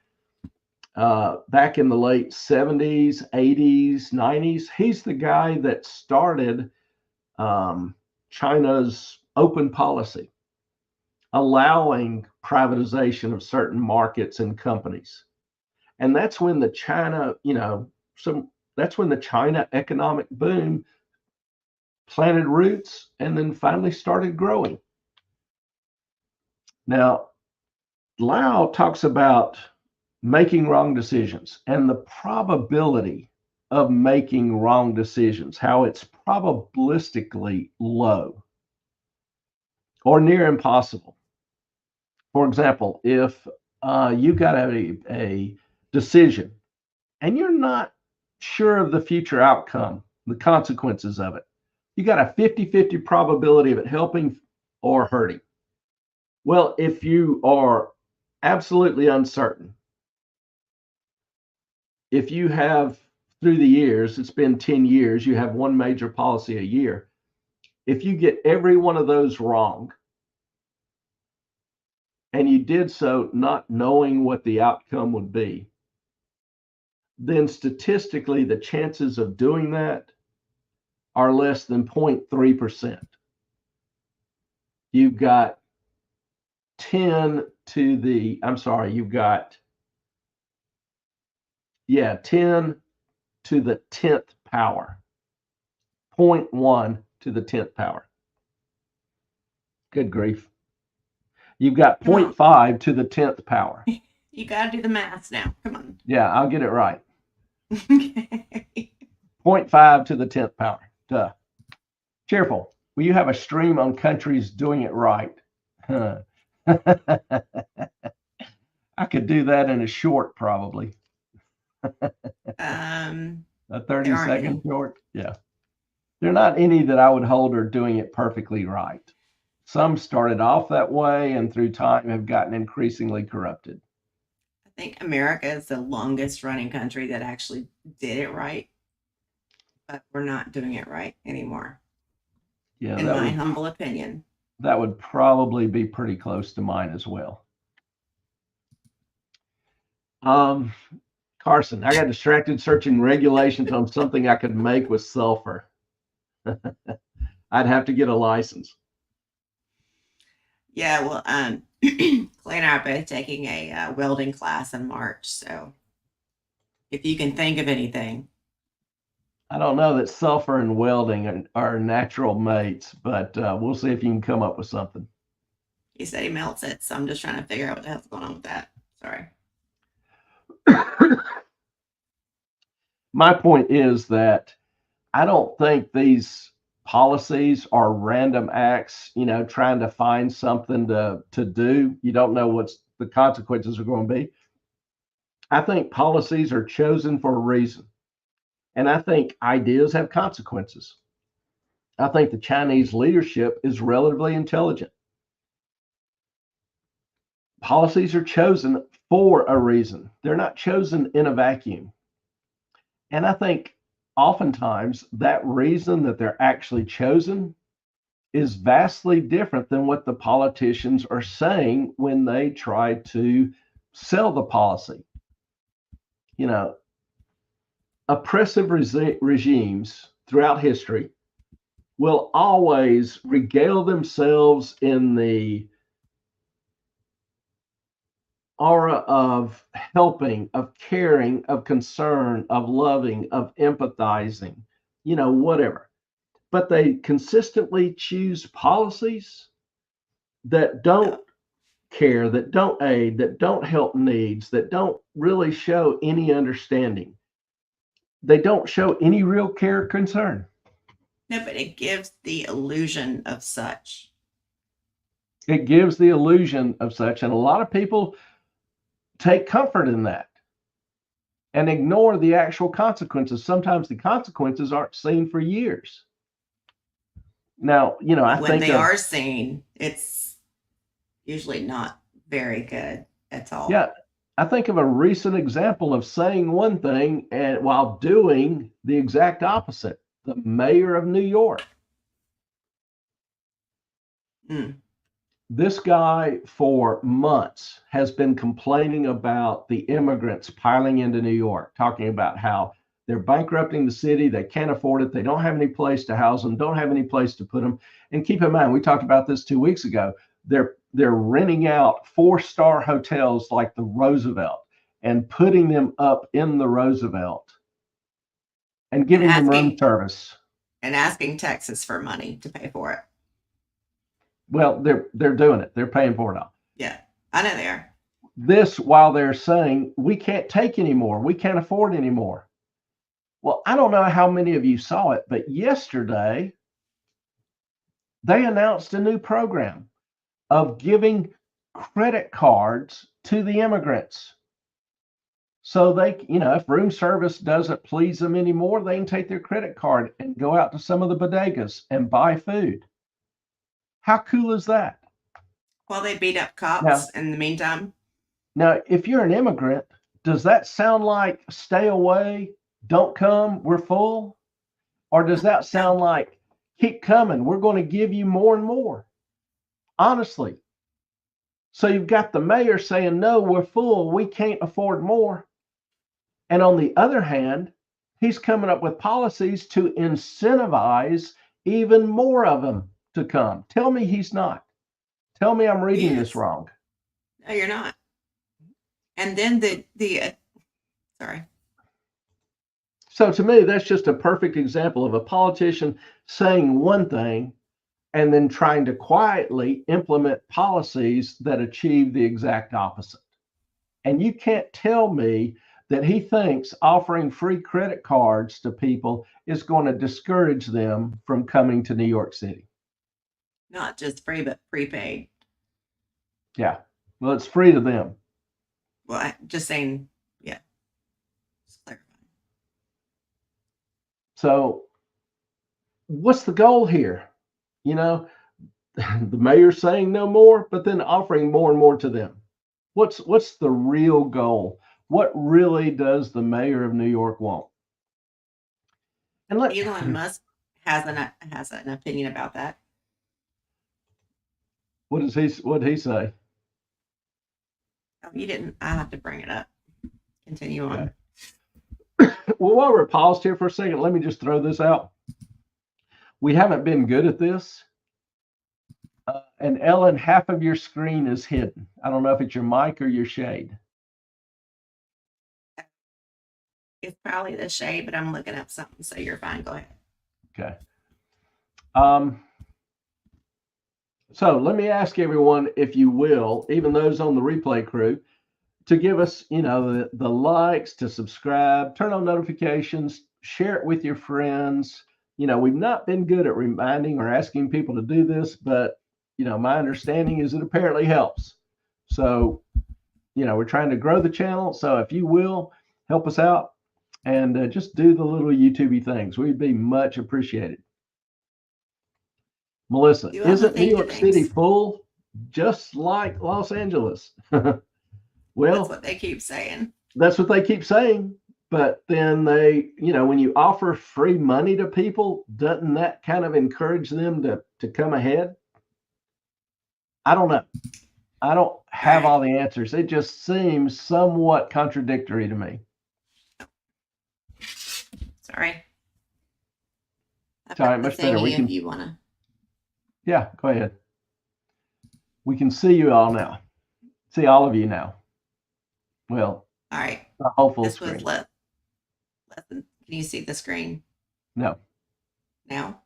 back in the late 70s, 80s, 90s. He's the guy that started China's open policy, allowing privatization of certain markets and companies. And that's when the China economic boom planted roots and then finally started growing. Now, Lao talks about making wrong decisions and the probability of making wrong decisions, how it's probabilistically low or near impossible. For example, if You got a decision, and you're not sure of the future outcome, the consequences of it. You got a 50-50 probability of it helping or hurting. Well, if you are absolutely uncertain, if you have through the years, it's been 10 years, you have one major policy a year. If you get every one of those wrong, and you did so not knowing what the outcome would be, then statistically, the chances of doing that are less than 0.3%. You've got 10 to the, I'm sorry, you've got, 10 to the 10th power, 0.1 to the 10th power. Good grief. You've got 0.5 to the 10th power. You got to do the math now. Come on. Yeah, I'll get it right. Okay. 0.5 to the 10th power. Duh. Cheerful. Well, you have a stream on countries doing it right. I could do that in a short, probably. A 30-second short. Yeah. There are not any that I would hold are doing it perfectly right. Some started off that way and through time have gotten increasingly corrupted. I think America is the longest running country that actually did it right, but we're not doing it right anymore. Yeah, in my humble opinion. That would probably be pretty close to mine as well. Carson, I got distracted searching regulations on something I could make with sulfur. I'd have to get a license. Yeah, well, Clay and I are both taking a welding class in March. So if you can think of anything. I don't know that sulfur and welding are natural mates, but we'll see if you can come up with something. He said he melts it, so I'm just trying to figure out what the hell's going on with that. Sorry. My point is that I don't think these policies are random acts, trying to find something to do. You don't know what the consequences are going to be. I think policies are chosen for a reason. And I think ideas have consequences. I think the Chinese leadership is relatively intelligent. Policies are chosen for a reason. They're not chosen in a vacuum. And I think oftentimes that reason that they're actually chosen is vastly different than what the politicians are saying when they try to sell the policy. Oppressive regimes throughout history will always regale themselves in the aura of helping, of caring, of concern, of loving, of empathizing, whatever. But they consistently choose policies that don't care, that don't aid, that don't help needs, that don't really show any understanding. They don't show any real care or concern. No, but it gives the illusion of such. It gives the illusion of such, and a lot of people take comfort in that and ignore the actual consequences. Sometimes the consequences aren't seen for years. Now, I think when they are seen, it's usually not very good at all. Yeah. I think of a recent example of saying one thing and while doing the exact opposite. The mayor of New York. This guy for months has been complaining about the immigrants piling into New York, talking about how they're bankrupting the city. They can't afford it. They don't have any place to house them, don't have any place to put them. And keep in mind, we talked about this 2 weeks ago. They're renting out 4-star hotels like the Roosevelt and putting them up in the Roosevelt and giving them room service. And asking Texas for money to pay for it. Well, they're doing it. They're paying for it all. Yeah, I know they are. This while they're saying, we can't take anymore. We can't afford anymore. Well, I don't know how many of you saw it, but yesterday they announced a new program of giving credit cards to the immigrants. So they, if room service doesn't please them anymore, they can take their credit card and go out to some of the bodegas and buy food. How cool is that? While they beat up cops Now, in the meantime. now, if you're an immigrant, does that sound like stay away, don't come, we're full? Or does that sound like keep coming, we're going to give you more and more? Honestly. So you've got the mayor saying, no, we're full, we can't afford more. And on the other hand, he's coming up with policies to incentivize even more of them to come. Tell me he's not. Tell me I'm reading this wrong. No, you're not. And then sorry. So to me, that's just a perfect example of a politician saying one thing and then trying to quietly implement policies that achieve the exact opposite. And you can't tell me that he thinks offering free credit cards to people is going to discourage them from coming to New York City. Not just free, but prepaid. Yeah. Well, it's free to them. Well, I'm just saying, yeah. Just clarifying. So what's the goal here? The mayor's saying no more, but then offering more and more to them. What's the real goal? What really does the mayor of New York want? And Elon Musk has an opinion about that. What did he say? Oh, you didn't. I have to bring it up. Continue on. Okay. Well, while we're paused here for a second, let me just throw this out. We haven't been good at this. And Ellen, half of your screen is hidden. I don't know if it's your mic or your shade. It's probably the shade, but I'm looking up something, so you're fine. Go ahead. Okay. So let me ask everyone, if you will, even those on the replay crew, to give us, the likes, to subscribe, turn on notifications, share it with your friends. We've not been good at reminding or asking people to do this, but my understanding is it apparently helps. So, we're trying to grow the channel. So if you will help us out and just do the little YouTubey things, we'd be much appreciated. Melissa, isn't New York City full just like Los Angeles? Well, that's what they keep saying. That's what they keep saying. But then they, when you offer free money to people, doesn't that kind of encourage them to come ahead? I don't know. I don't have all the answers. It just seems somewhat contradictory to me. Sorry. Sorry, much better. We can, if you want to. Yeah, go ahead. We can see you all now. See all of you now. Well, all right. A whole full this screen. Was less than, can you see the screen? No. Now?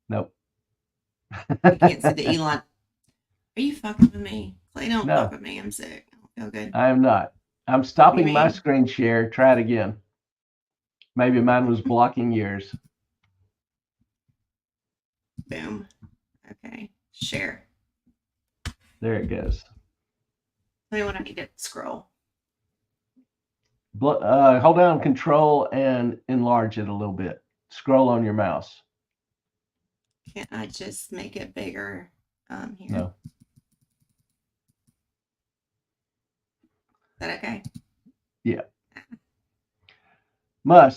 Nope. You can't see the Elon. Are you fucking with me? Clay, don't fuck with me. I'm sick. I don't feel good. I am not. I'm stopping my screen share. Try it again. Maybe mine was blocking yours. Boom. Okay. Share. There it goes. Tell me when I need to scroll. Hold down Control and enlarge it a little bit. Scroll on your mouse. Can't I just make it bigger here? No. Is that okay? Yeah.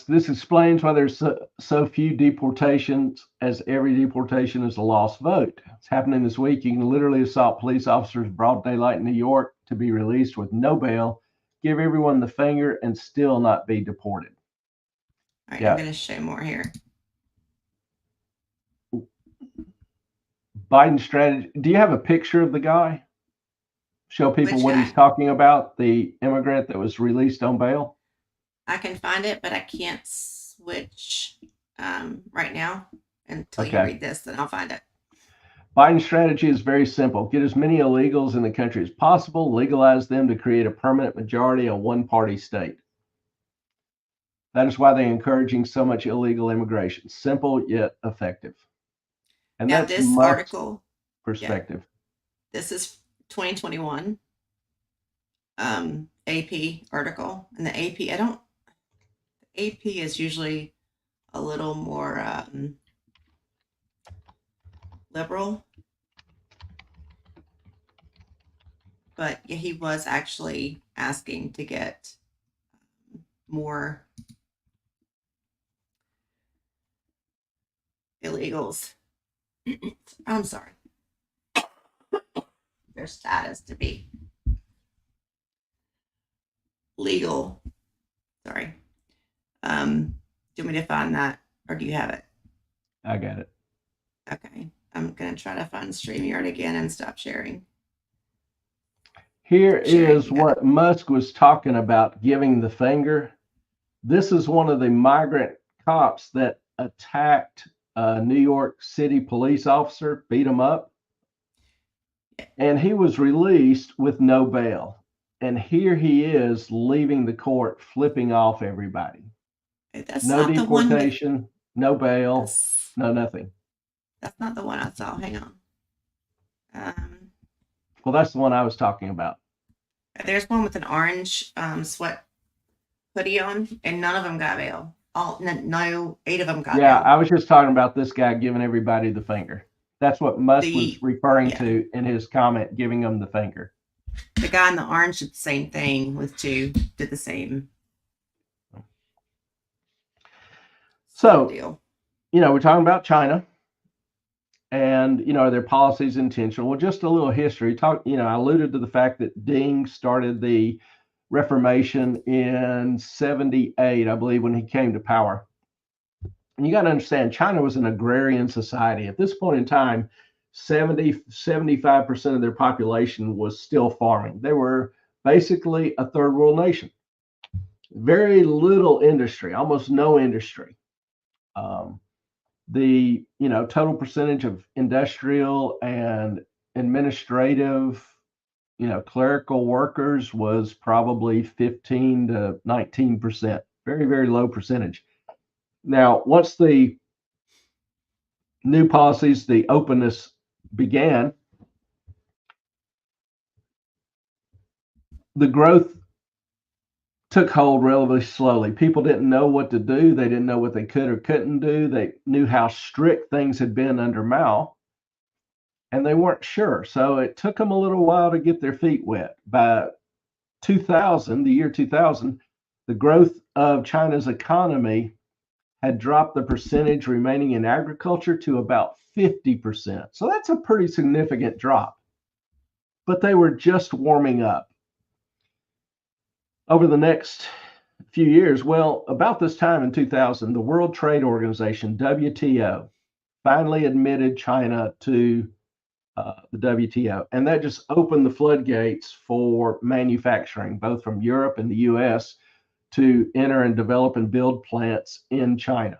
This explains why there's so few deportations, as every deportation is a lost vote. It's happening this week. You can literally assault police officers broad daylight in New York to be released with no bail, give everyone the finger, and still not be deported. All right, I'm going to show more here. Biden strategy. Do you have a picture of the guy? Show people what he's talking about, the immigrant that was released on bail? I can find it, but I can't switch right now until you read this, then I'll find it. Biden's strategy is very simple. Get as many illegals in the country as possible, legalize them to create a permanent majority in a one-party state. That is why they're encouraging so much illegal immigration. Simple yet effective. And now that's this article perspective. This is 2021 AP article, and the AP is usually a little more liberal, but yeah, he was actually asking to get more illegals. I'm sorry, their status to be legal. Sorry. Do you want me to find that, or do you have it? I got it. Okay, I'm gonna try to find StreamYard again and stop sharing. Here Sharing, is what Musk was talking about, giving the finger. This is one of the migrant cops that attacked a New York City police officer, beat him up, and he was released with no bail. And here he is leaving the court, flipping off everybody. That's No not deportation, the one no bail, no nothing. That's not the one I saw. Hang on. Well, that's the one I was talking about. There's one with an orange sweat hoodie on, and none of them got bail. No, 8 of them got Yeah, bail. I was just talking about this guy giving everybody the finger. That's what Musk was referring to in his comment, giving them the finger. The guy in the orange did the same thing with 2, did the same. So, we're talking about China and, their policies intentional. Well, just a little history. I alluded to the fact that Deng started the Reformation in 78, I believe, when he came to power. And you got to understand, China was an agrarian society. At this point in time, 75% of their population was still farming. They were basically a third world nation. Very little industry, almost no industry. The total percentage of industrial and administrative, clerical workers was probably 15 to 19%. Very, very low percentage. Now, once the new policies, the openness began, the growth took hold relatively slowly. People didn't know what to do. They didn't know what they could or couldn't do. They knew how strict things had been under Mao, and they weren't sure. So it took them a little while to get their feet wet. By 2000, the year 2000, the growth of China's economy had dropped the percentage remaining in agriculture to about 50%. So that's a pretty significant drop. But they were just warming up. Over the next few years, well, about this time in 2000, the World Trade Organization, WTO, finally admitted China to the WTO. And that just opened the floodgates for manufacturing, both from Europe and the US, to enter and develop and build plants in China.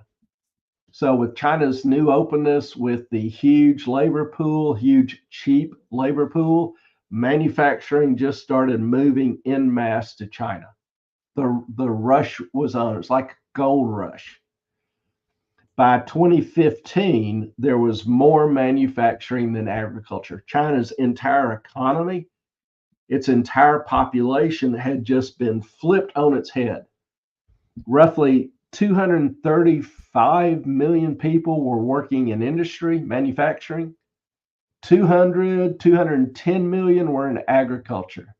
So with China's new openness, with the huge labor pool, huge cheap labor pool, manufacturing just started moving en masse to China. The rush was on. It's like a gold rush. By 2015, there was more manufacturing than agriculture. China's entire economy, its entire population had just been flipped on its head. Roughly 235 million people were working in industry, manufacturing. 210 million were in agriculture.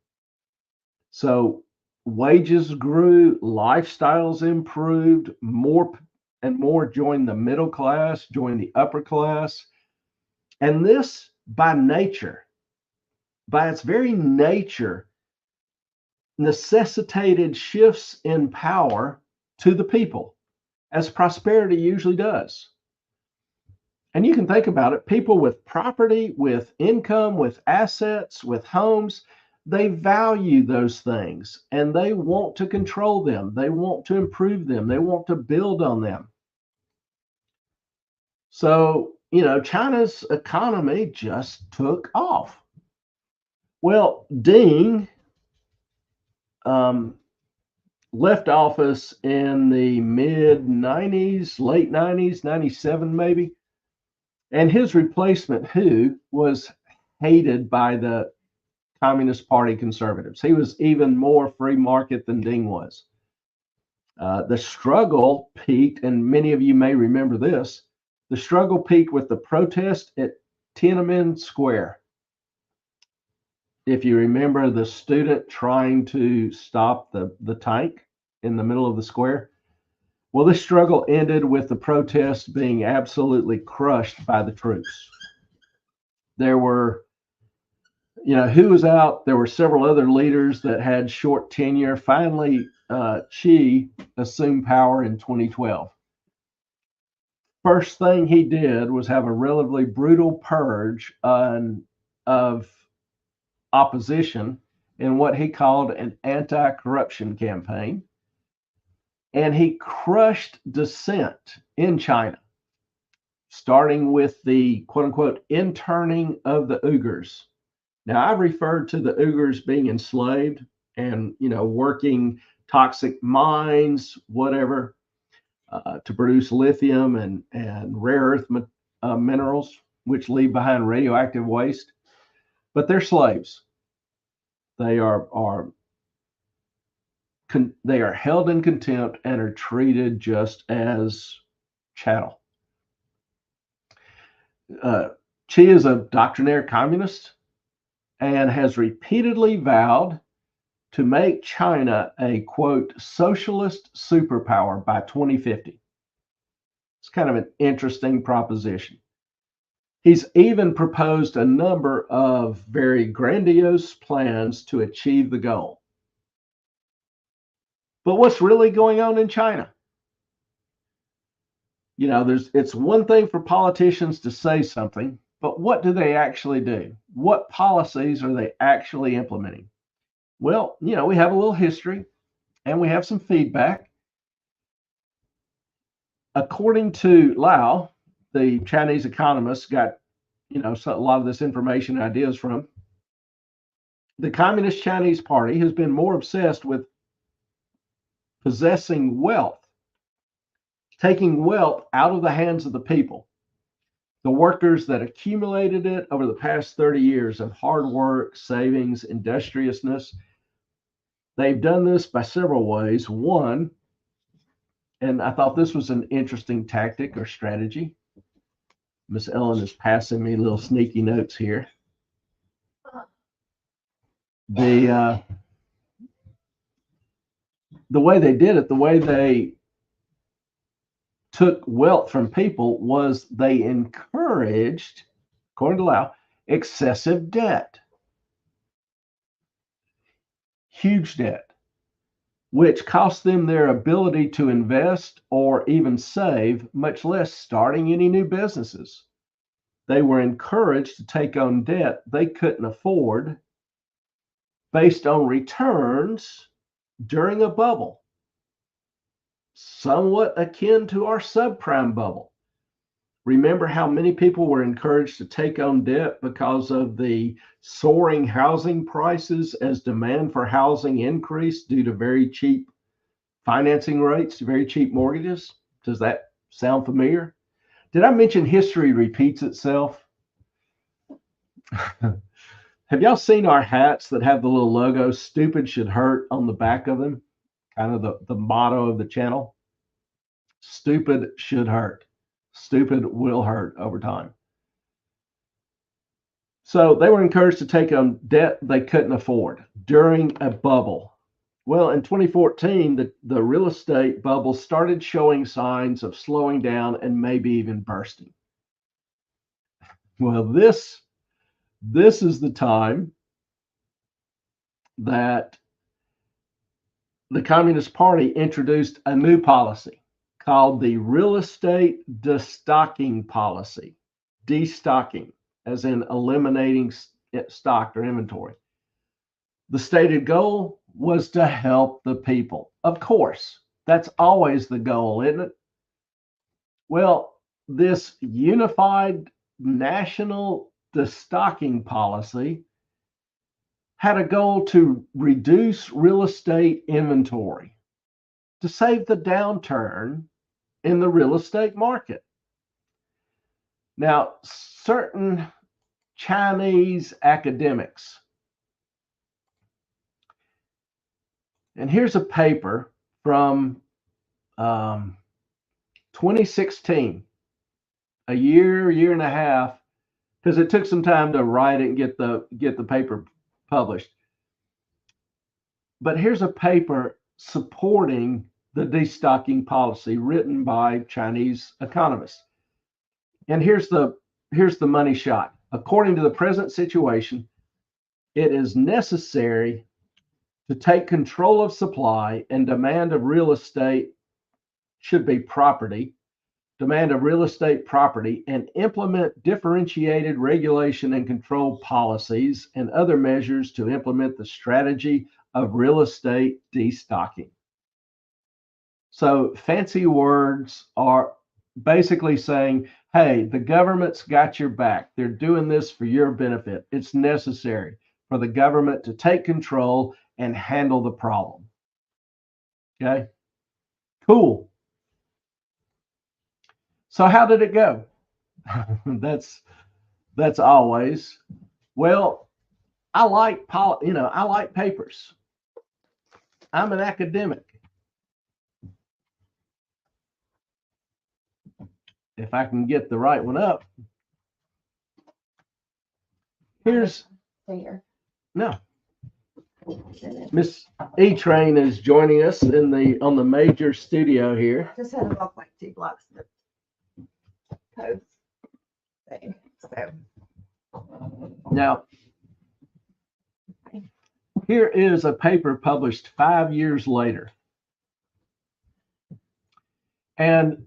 So wages grew, lifestyles improved, more and more joined the middle class, joined the upper class. And this, by nature, by its very nature, necessitated shifts in power to the people, as prosperity usually does. And you can think about it, people with property, with income, with assets, with homes, they value those things and they want to control them. They want to improve them. They want to build on them. So, China's economy just took off. Well, Deng left office in the mid 90s, late 90s, 97 maybe. And his replacement, Hu, was hated by the Communist Party conservatives. He was even more free market than Deng was. The struggle peaked, and many of you may remember this, the struggle peaked with the protest at Tiananmen Square. If you remember the student trying to stop the tank in the middle of the square, well, this struggle ended with the protest being absolutely crushed by the troops. There were, who was out? There were several other leaders that had short tenure. Finally, Xi assumed power in 2012. First thing he did was have a relatively brutal purge of opposition in what he called an anti-corruption campaign. And he crushed dissent in China, starting with the quote unquote interning of the Uyghurs. Now, I've referred to the Uyghurs being enslaved and, working toxic mines, whatever, to produce lithium and rare earth minerals, which leave behind radioactive waste. But they're slaves. They are held in contempt and are treated just as chattel. Xi is a doctrinaire communist and has repeatedly vowed to make China a, quote, socialist superpower by 2050. It's kind of an interesting proposition. He's even proposed a number of very grandiose plans to achieve the goal. But what's really going on in China? It's one thing for politicians to say something, but what do they actually do? What policies are they actually implementing? Well, we have a little history and we have some feedback. According to Lau, the Chinese economist got, a lot of this information and ideas from, the Communist Chinese Party has been more obsessed with possessing wealth, taking wealth out of the hands of the people, the workers that accumulated it over the past 30 years of hard work, savings, industriousness. They've done this by several ways. One, and I thought this was an interesting tactic or strategy. Miss Ellen is passing me little sneaky notes here. The way they did it, the way they took wealth from people was they encouraged, according to Lau, excessive debt. Huge debt, which cost them their ability to invest or even save, much less starting any new businesses. They were encouraged to take on debt they couldn't afford based on returns during a bubble, somewhat akin to our subprime bubble. Remember how many people were encouraged to take on debt because of the soaring housing prices as demand for housing increased due to very cheap financing rates, very cheap mortgages? Does that sound familiar? Did I mention history repeats itself? Have y'all seen our hats that have the little logo, "Stupid should hurt," on the back of them? Kind of the motto of the channel. Stupid should hurt. Stupid will hurt over time. So they were encouraged to take on debt they couldn't afford during a bubble. Well, in 2014, the real estate bubble started showing signs of slowing down and maybe even bursting. Well, this is the time that the Communist Party introduced a new policy called the real estate destocking policy. Destocking, as in eliminating stock or inventory. The stated goal was to help the people. Of course, that's always the goal, isn't it? Well, this unified national destocking policy had a goal to reduce real estate inventory, to save the downturn in the real estate market. Now, certain Chinese academics And here's a paper from 2016, a year and a half, because it took some time to write it and get the paper published. But here's a paper supporting the destocking policy written by Chinese economists. And here's the money shot. According to the present situation, it is necessary to take control of supply, and demand of real estate should be property, demand of real estate property, and implement differentiated regulation and control policies and other measures to implement the strategy of real estate destocking. So fancy words are basically saying, hey, the government's got your back. They're doing this for your benefit. It's necessary for the government to take control and handle the problem. Okay, cool. So how did it go? that's always, well, I like papers. I'm an academic. If I can get the right one up. Here's no. Miss E Train is joining us on the major studio here. Just had to walk like 2 blocks to the post thing. So Now, here is a paper published 5 years later. And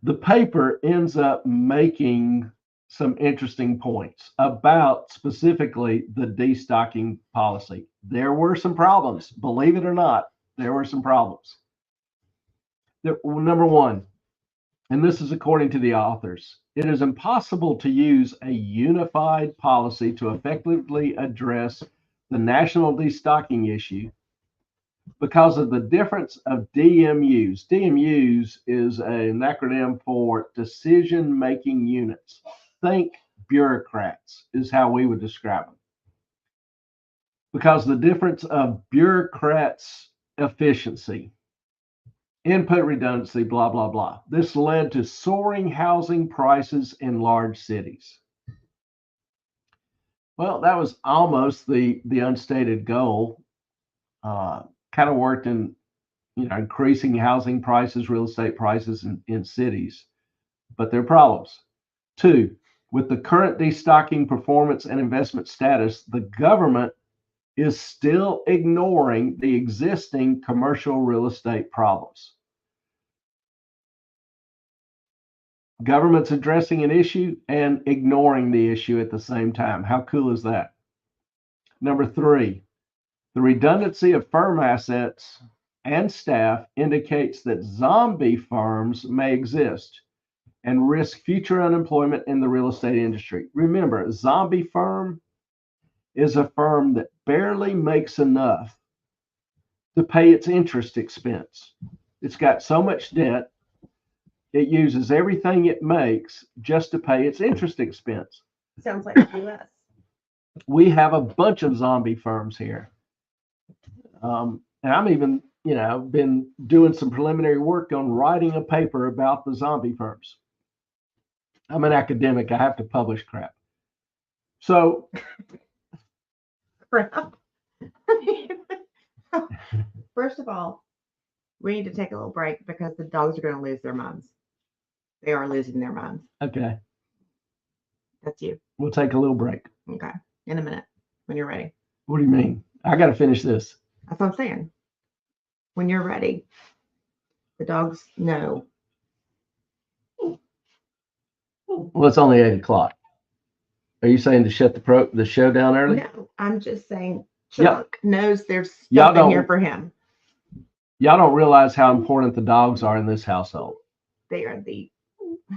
the paper ends up making some interesting points about specifically the destocking policy. There were some problems, believe it or not, there were some problems. Number one, and this is according to the authors, it is impossible to use a unified policy to effectively address the national destocking issue because of the difference of DMUs. DMUs is an acronym for decision-making units. Think bureaucrats is how we would describe them. Because the difference of bureaucrats' efficiency, input redundancy, blah, blah, blah. This led to soaring housing prices in large cities. Well, that was almost the unstated goal. Kind of worked in, increasing housing prices, real estate prices in cities, but there are problems. 2, with the current destocking performance and investment status, the government is still ignoring the existing commercial real estate problems. Government's addressing an issue and ignoring the issue at the same time. How cool is that? Number 3, the redundancy of firm assets and staff indicates that zombie firms may exist and risk future unemployment in the real estate industry. Remember, a zombie firm is a firm that barely makes enough to pay its interest expense. It's got so much debt, it uses everything it makes just to pay its interest expense. sounds like the US. We have a bunch of zombie firms here. And I'm even, been doing some preliminary work on writing a paper about the zombie firms. I'm an academic. I have to publish crap. So, Crap. First of all, we need to take a little break because the dogs are going to lose their minds. They are losing their minds. okay, That's you. we'll take a little break. Okay. In a minute when you're ready. What do you mean? I got to finish this. That's what I'm saying. When you're ready, the dogs know. Well, it's only 8 o'clock. Are you saying to shut the show down early? No, I'm just saying Yep. Chuck knows there's Y'all something don't- here for him. Y'all don't realize how important the dogs are in this household. They are the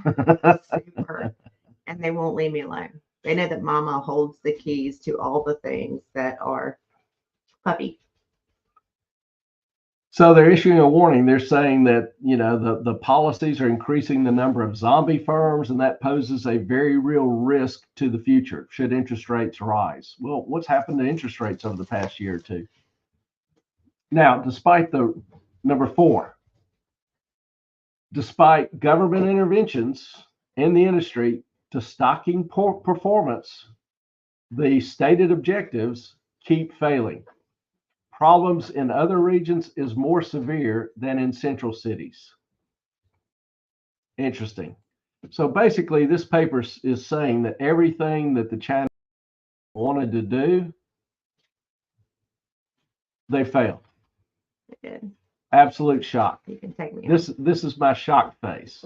super, and they won't leave me alone. They know that Mama holds the keys to all the things that are puppy. So they're issuing a warning. They're saying that, the policies are increasing the number of zombie firms, and that poses a very real risk to the future should interest rates rise. Well, what's happened to interest rates over the past year or two? Now, despite the number 4, despite government interventions in the industry to stocking performance, the stated objectives keep failing. Problems in other regions is more severe than in central cities. Interesting. So basically, this paper is saying that everything that the Chinese wanted to do, they failed. They did. Absolute shock. You can take me. This is my shocked face.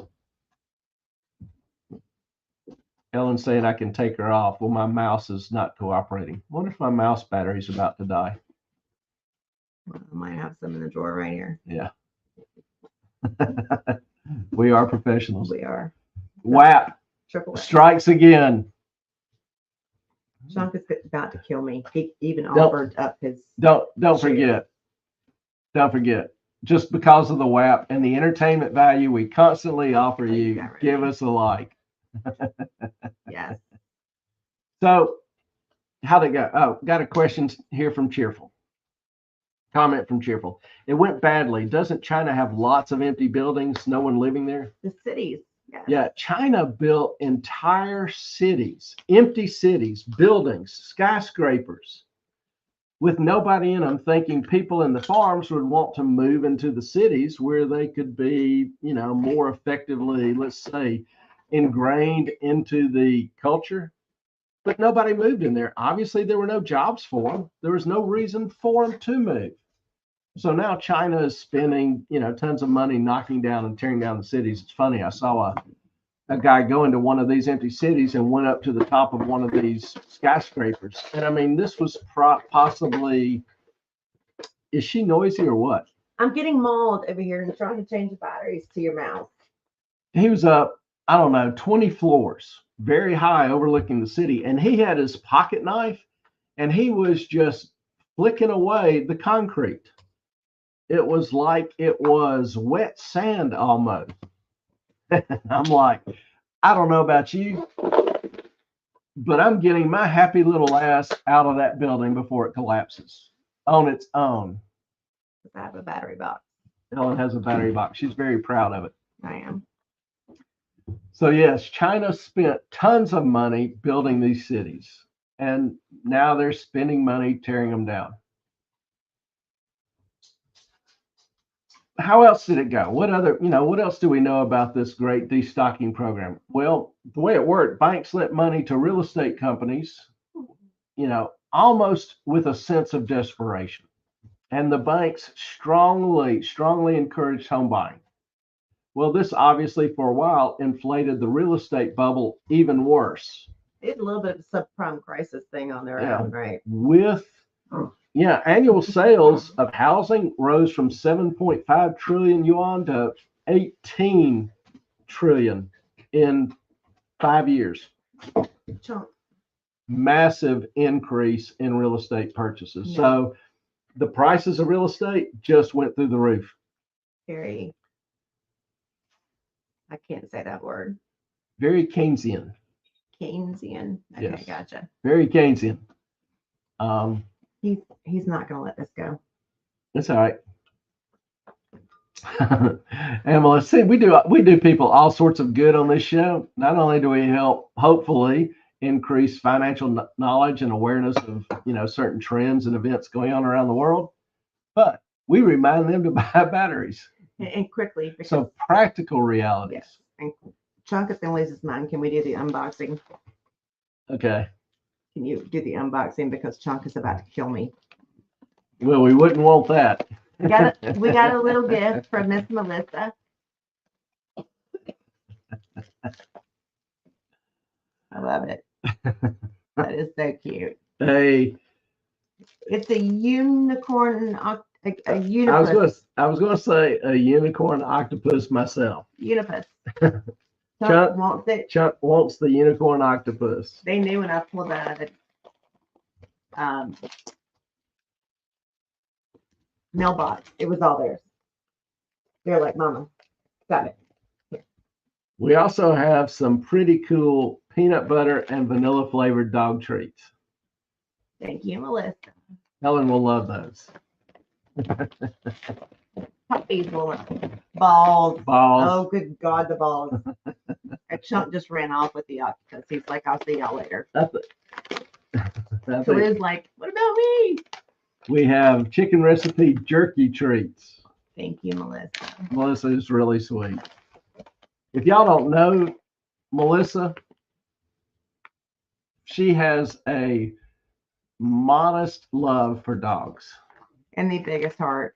Ellen's saying I can take her off. Well, my mouse is not cooperating. I wonder if my mouse battery's about to die. Well, I might have some in the drawer right here. Yeah. We are professionals. We are. WAP Triple A. strikes again. Chunk is about to kill me. He even Don't- offered up his. Don't Sure. forget. Don't forget. Just because of the WAP and the entertainment value we constantly offer you, Right. give us a like. Yes. So, how'd it go? Oh, got a question here from Cheerful. Comment from Cheerful. It went badly. Doesn't China have lots of empty buildings, no one living there? The cities. Yes. Yeah, China built entire cities, empty cities, buildings, skyscrapers, with nobody in them, thinking people in the farms would want to move into the cities where they could be, more effectively, let's say, ingrained into the culture. But nobody moved in there. Obviously, there were no jobs for them. There was no reason for them to move. So now China is spending, tons of money knocking down and tearing down the cities. It's funny. I saw a guy go into one of these empty cities and went up to the top of one of these skyscrapers. And I mean, this was possibly, is she noisy or what? I'm getting mauled over here and trying to change the batteries to your mouse. He was up, I don't know, 20 floors, very high, overlooking the city. And he had his pocket knife and he was just flicking away the concrete. It was like it was wet sand almost. I'm like, I don't know about you, but I'm getting my happy little ass out of that building before it collapses on its own. I have a battery box. Ellen has a battery box. She's very proud of it. I am. So yes, China spent tons of money building these cities, and now they're spending money tearing them down. How else did it go? What else do we know about this great destocking program? Well, the way it worked, banks lent money to real estate companies, almost with a sense of desperation. And the banks strongly encouraged home buying. Well, this obviously for a while inflated the real estate bubble even worse. It's a little bit of a subprime crisis thing on their own, right? Annual sales of housing rose from 7.5 trillion yuan to 18 trillion in 5 years. Chunk. Massive increase in real estate purchases. Yeah. So the prices of real estate just went through the roof. Very. I can't say that word. Very Keynesian. Keynesian. Okay, Yes. gotcha. Very Keynesian. He's not going to let this go. It's all right. And let's see, we do people all sorts of good on this show. Not only do we help, hopefully, increase financial knowledge and awareness of certain trends and events going on around the world, but we remind them to buy batteries. And quickly, because So practical realities. yes, and Chunk is going to lose his mind. Can we do the unboxing? Okay. Can you do the unboxing because Chunk is about to kill me? Well, we wouldn't want that. We got a little gift from Miss Melissa. I love it. That is so cute. Hey, It's a unicorn, a I unipus. was gonna say a unicorn octopus myself. Unipus. Chuck- Chunk wants it. Chuck wants the unicorn octopus. They knew when I pulled out of the mailbox. It was all theirs. They're like, Mama, got it. We also have some pretty cool peanut butter and vanilla flavored dog treats. Thank you, Melissa. Helen will love those. Puppies will balls. Balls. Oh, good God, the balls. A chunk just ran off with the octopus. He's like, I'll see y'all later. I So think Liz like, what about me? we have chicken recipe jerky treats. Thank you, Melissa. Melissa is really sweet. If y'all don't know Melissa, she has a modest love for dogs. And the biggest heart,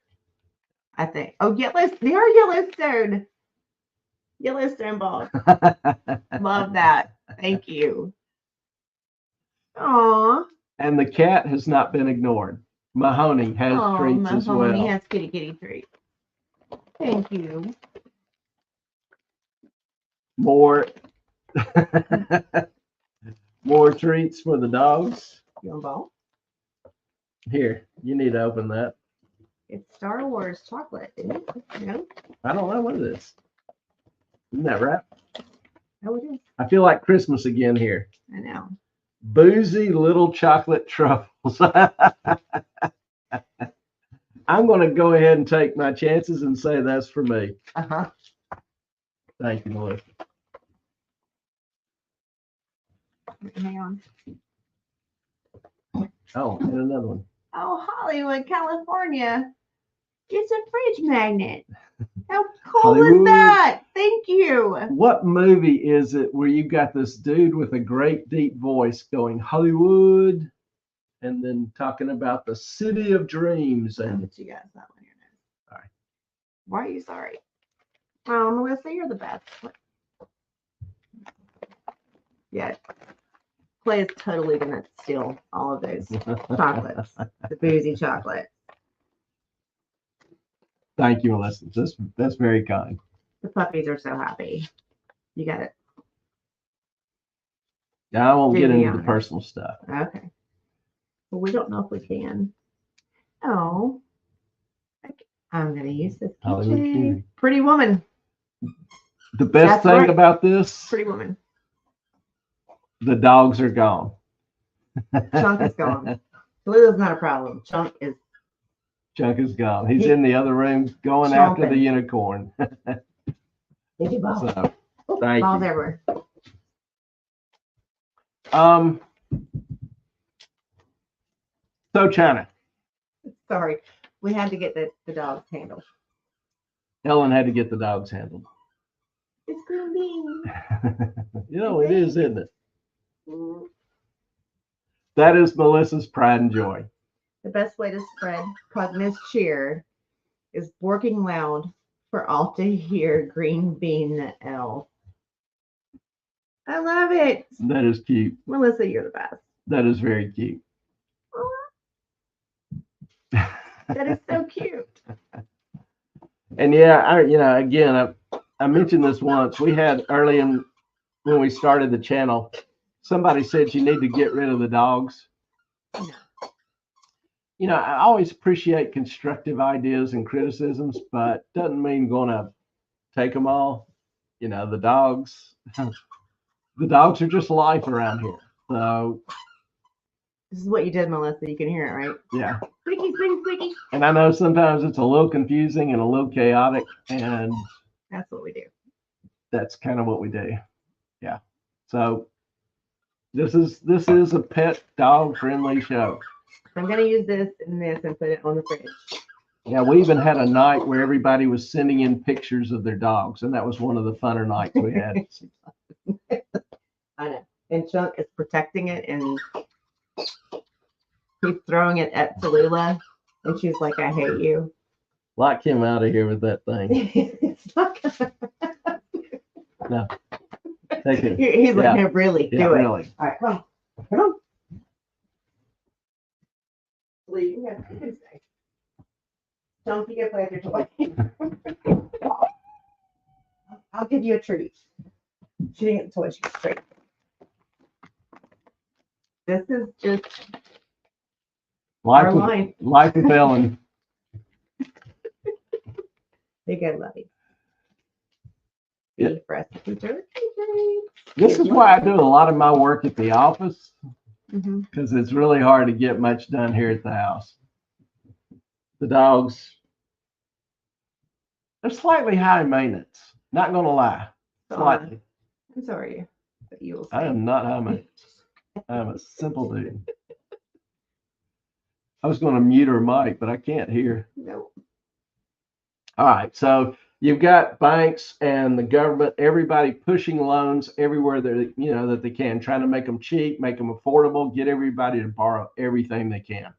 I think. Oh, Yellowstone. They are Yellowstone. Yellowstone balls. Love that. Thank you. Aw. And the cat has not been ignored. Mahoney has Oh, treats as Mahoney well. has kitty treats. Thank you. More more treats for the dogs. You want a ball? Here, you need to open that. It's Star Wars chocolate, isn't it? No? I don't know what it is. Isn't that right? Oh, it is. I feel like Christmas again here. I know. Boozy little chocolate truffles. I'm going to go ahead and take my chances and say that's for me. Uh-huh. Thank you, Melissa. Hang on. Oh, and another one. Oh, Hollywood, California. It's a fridge magnet. How cool is Hollywood. that? Thank you. What movie is it where you got this dude with a great deep voice going Hollywood and then talking about the city of dreams? I'll And get you guys that one here now. All right. Why are you sorry? Oh, Melissa, you're the best. Yeah. Clay is totally gonna steal all of those chocolates. The boozy chocolate. Thank you, Melissa. That's very kind. The puppies are so happy. You got it. Yeah, I won't get Maybe into the on. personal stuff. Okay. Well, we don't know if we can. Oh. I'm gonna use this Hollywood keychain. Cutie. Pretty woman. The best That's thing right. about this, Pretty woman. the dogs are gone. Chunk is gone. Lulu's not a problem. Chunk is Chunk is gone. He's in the other room going after the Chomping. unicorn. Did you balls? So, Oh, thank balls you. everywhere. So China, Sorry. We had to get the dogs handled. Ellen had to get the dogs handled. It's green bean. You know, it is, isn't it? Mm. That is Melissa's pride and joy. The best way to spread Cogniz cheer is working loud for all to hear green bean L. I love it. That is cute. Melissa, you're the best. That is very cute. That is so cute. And yeah, again, I mentioned this once. We had early in when we started the channel, somebody said you need to get rid of the dogs. You know, I always appreciate constructive ideas and criticisms, but doesn't mean going to take them all. You know, the dogs are just life around here. So This is what you did, Melissa. You can hear it, right? yeah. Squeaky, squeaky, squeaky. And I know sometimes it's a little confusing and a little chaotic, and That's what we do. that's kind of what we do. Yeah. So this is a pet dog friendly show. I'm gonna use this and this and put it on the fridge. Yeah, we even had a night where everybody was sending in pictures of their dogs, and that was one of the funner nights we had. I know. And Chunk is protecting it and he's throwing it at Tallulah and she's like, I hate you. Lock him out of here with that thing. It's not gonna... No. Take it. He's like, Yeah. no, really, Yeah, do it. really. All right, come on. Come on. Lee, you can stay. Chunk, you can play with your toy. I'll give you a treat. She didn't get the toy, she got straight. This is just our life. Life of Ellen. Big I love you. Yeah. Beef recipe turkey. This is why I do a lot of my work at the office, Mm-hmm. because it's really hard to get much done here at the house. The dogs, they're slightly high maintenance. Not going to lie. Slightly. I'm sorry, but you will I say. am not high maintenance. I am a simple dude. I was going to mute her mic, but I can't hear. Nope. All right. So you've got banks and the government, everybody pushing loans everywhere that they can, trying to make them cheap, make them affordable, get everybody to borrow everything they can.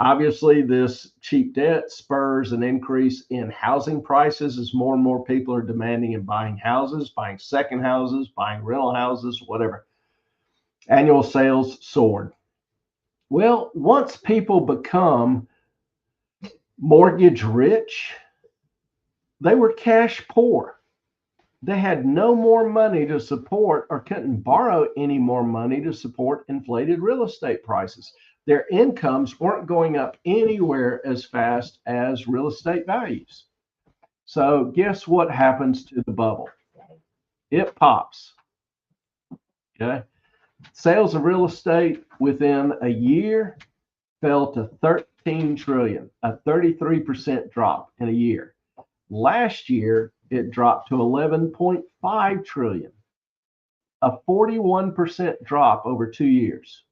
Obviously, this cheap debt spurs an increase in housing prices as more and more people are demanding and buying houses, buying second houses, buying rental houses, whatever. Annual sales soared. Well, once people become mortgage rich, they were cash poor. They had no more money to support or couldn't borrow any more money to support inflated real estate prices. Their incomes weren't going up anywhere as fast as real estate values. So guess what happens to the bubble? It pops. Okay. Sales of real estate within a year fell to 13 trillion, a 33% drop in a year. Last year, it dropped to 11.5 trillion, a 41% drop over 2 years.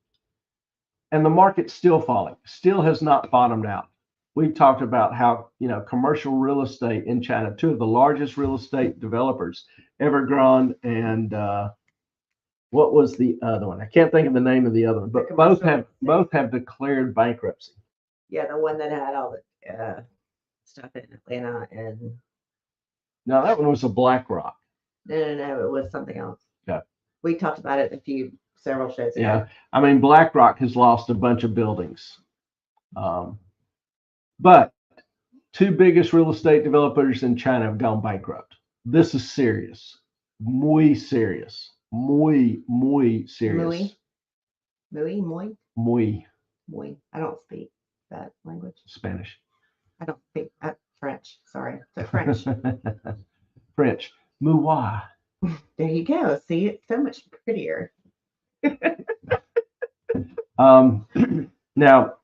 And the market's still falling, still has not bottomed out. We've talked about how, commercial real estate in China, two of the largest real estate developers, Evergrande and what was the other one? I can't think of the name of the other one, but both have declared bankruptcy. Yeah, the one that had all the stuff in Atlanta and Now that one was a BlackRock. no, it was something else. Yeah. We talked about it several shows ago. Yeah, I mean BlackRock has lost a bunch of buildings, but two biggest real estate developers in China have gone bankrupt. This is serious, muy serious, muy serious. Muy I don't speak that language. Spanish. I don't speak French. Sorry, so French. French. Moi. There you go. See, it's so much prettier. Now,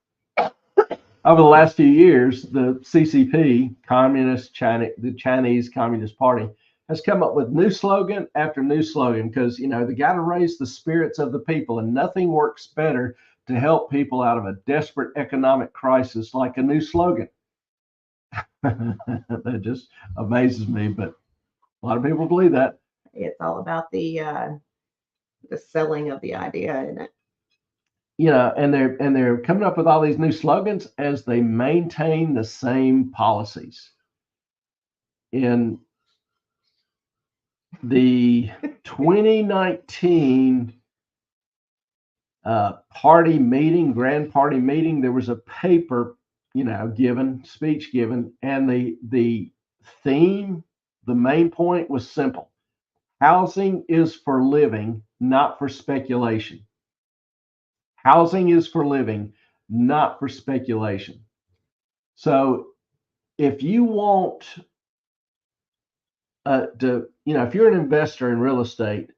over the last few years, the CCP, the Chinese Communist Party, has come up with new slogan after new slogan because, they got to raise the spirits of the people, and nothing works better to help people out of a desperate economic crisis like a new slogan. That just amazes me, but a lot of people believe that. It's all about the selling of the idea, isn't it? And they're coming up with all these new slogans as they maintain the same policies. In the 2019 grand party meeting, there was a paper, speech given, and the theme, the main point was simple. Housing is for living, not for speculation. Housing is for living, not for speculation. So if you want if you're an investor in real estate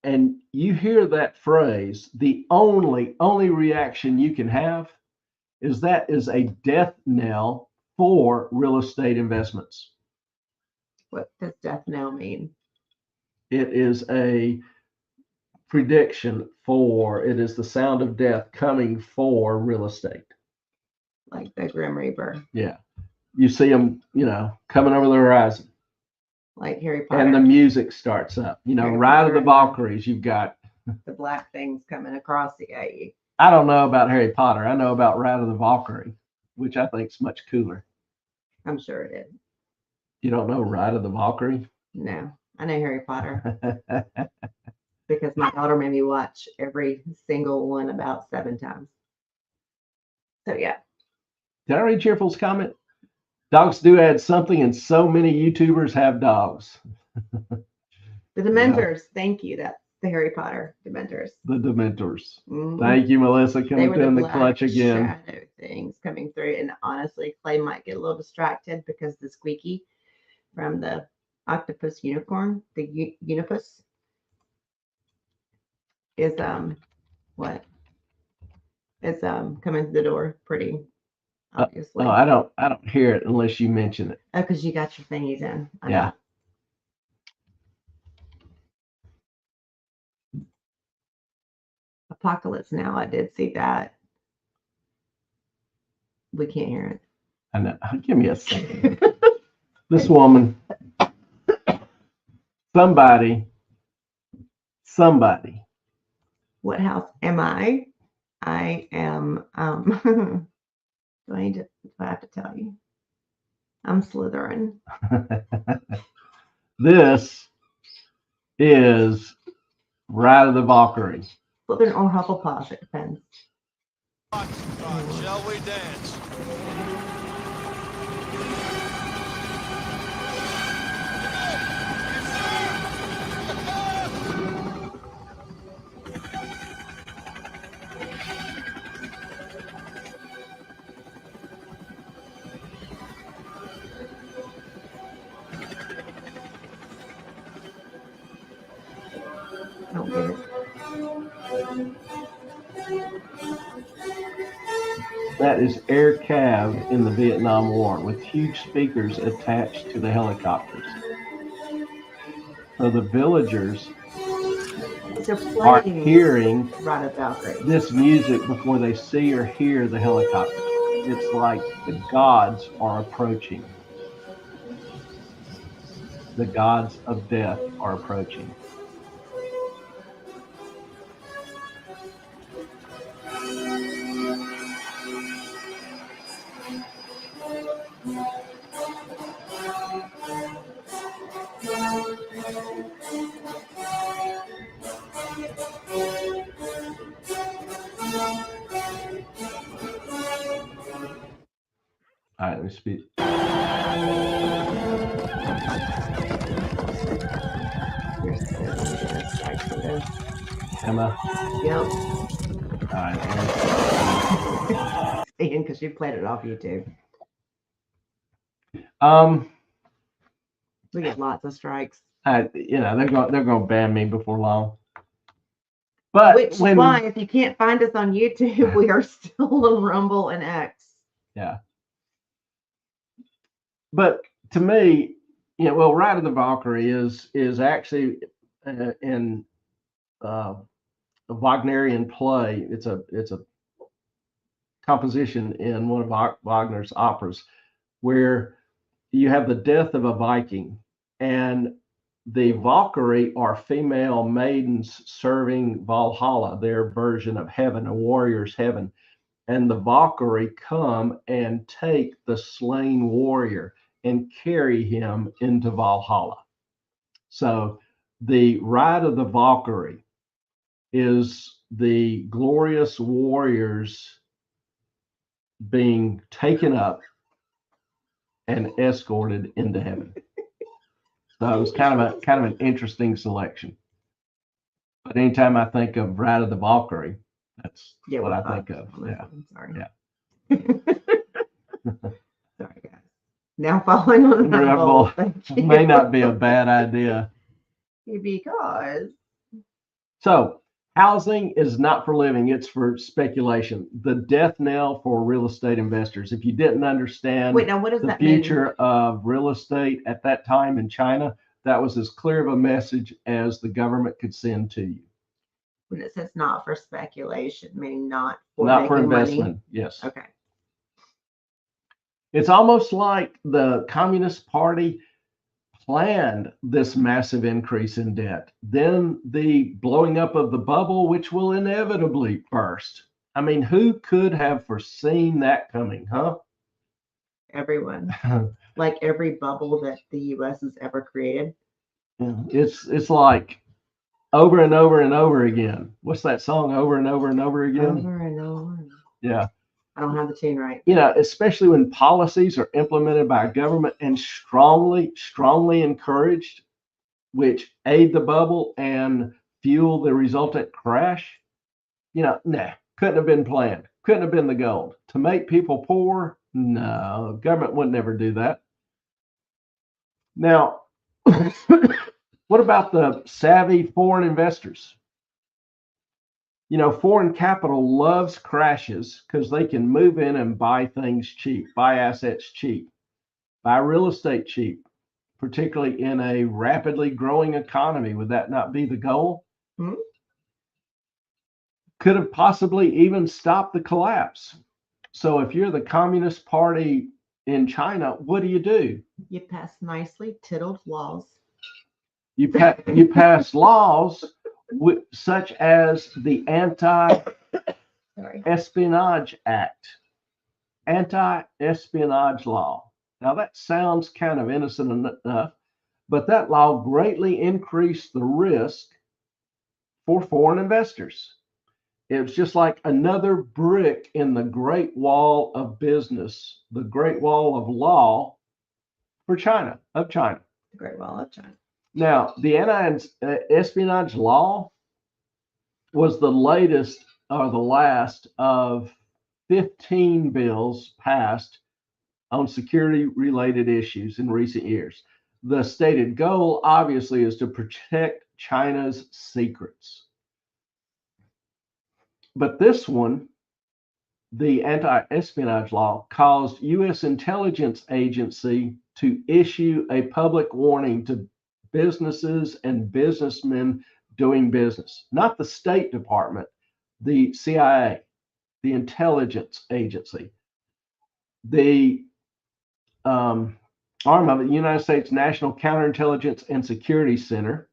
and you hear that phrase, the only reaction you can have is that is a death knell for real estate investments. What does death knell mean? It is a prediction it is the sound of death coming for real estate. Like the Grim Reaper. Yeah. You see them, coming over the horizon. Like Harry Potter. And the music starts up. Ride of the Valkyries, you've got the black things coming across the I don't know about Harry Potter. I know about Ride of the Valkyrie, which I think is much cooler. I'm sure it is. You don't know Ride of the Valkyrie? No, I know Harry Potter. Because my daughter made me watch every single one about 7 times. So yeah. Did I read Cheerful's comment? Dogs do add something, and so many YouTubers have dogs. The Dementors. Yeah. Thank you. That's the Harry Potter Dementors. The Dementors. Mm-hmm. Thank you, Melissa, coming through in the clutch again. Shadow things coming through, and honestly, Clay might get a little distracted because the squeaky from the octopus unicorn, the Unipus, is coming to the door pretty obviously. Oh, I don't hear it unless you mention it. Oh, because you got your thingies in. I know. Yeah. Apocalypse Now. I did see that. We can't hear I know. Give me a second. it. This woman, somebody. What house am I? I am. Do I have to tell you? I'm Slytherin. This is Ride of the Valkyrie. Slytherin or Hufflepuff. It depends. Shall we dance? I don't get it. That is air cav in the Vietnam War with huge speakers attached to the helicopters. So the villagers They're are playing hearing Ride of Valkyrie. this music before they see or hear the helicopter. It's like the gods are approaching. The gods of death are approaching. All right, let me speak. Emma. Yep. All right. Ian, because you played it off YouTube. We get lots of strikes. They're going to ban me before long. But Which is why, if you can't find us on YouTube, we are still on Rumble and X. Yeah. But to me, Ride of the Valkyrie is actually in a Wagnerian play. It's a composition in one of Wagner's operas where you have the death of a Viking, and the Valkyrie are female maidens serving Valhalla, their version of heaven, a warrior's heaven. And the Valkyrie come and take the slain warrior and carry him into Valhalla. So the Ride of the Valkyrie is the glorious warriors being taken up and escorted into heaven. So it was kind of an interesting selection. But anytime I think of Ride of the Valkyrie, that's what I think of. Yeah. I'm sorry. Yeah. Sorry, guys. Now following on Rumble. Thank you. May not be a bad idea. Because. So housing is not for living, it's for speculation. The death knell for real estate investors. If you didn't understand Wait, now what does the that future mean? of real estate at that time in China, that was as clear of a message as the government could send to you. When it says not for speculation, meaning not for investment, money? Yes. Okay. It's almost like the Communist Party planned this massive increase in debt, then the blowing up of the bubble, which will inevitably burst. I mean, who could have foreseen that coming, huh? Everyone. Like every bubble that the U.S. has ever created. It's like over and over and over again. What's that song? Over and over and over again? Over and over. Yeah. I don't have the tune right. Especially when policies are implemented by government and strongly encouraged, which aid the bubble and fuel the resultant crash. Couldn't have been planned. Couldn't have been the goal. To make people poor, no, government would never do that. Now, what about the savvy foreign investors? Foreign capital loves crashes because they can move in and buy things cheap, buy assets cheap, buy real estate cheap, particularly in a rapidly growing economy. Would that not be the goal? Hmm? Could have possibly even stopped the collapse. So if you're the Communist Party in China, what do? You pass nicely titled laws. You pass laws such as the Anti-Espionage Act, anti-espionage law. Now that sounds kind of innocent enough, but that law greatly increased the risk for foreign investors. It was just like another brick in the Great Wall of business, the Great Wall of law for China, of China. The Great Wall of China. Now, the anti-espionage law was the latest or the last of 15 bills passed on security related issues in recent years. The stated goal, obviously, is to protect China's secrets. But this one, the anti-espionage law, caused U.S. intelligence agency to issue a public warning to businesses and businessmen doing business, not the State Department, the CIA, the intelligence agency, the arm of it, the United States National Counterintelligence and Security Center,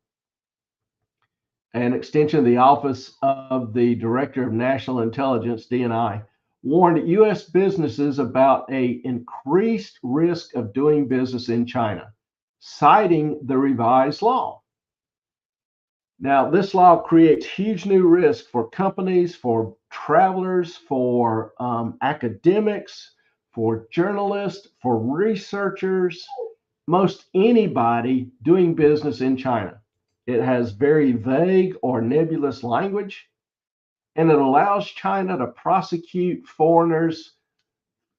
an extension of the Office of the Director of National Intelligence, DNI, warned U.S. businesses about an increased risk of doing business in China, citing the revised law. Now, this law creates huge new risk for companies, for travelers, for academics, for journalists, for researchers, most anybody doing business in China. It has very vague or nebulous language, and it allows China to prosecute foreigners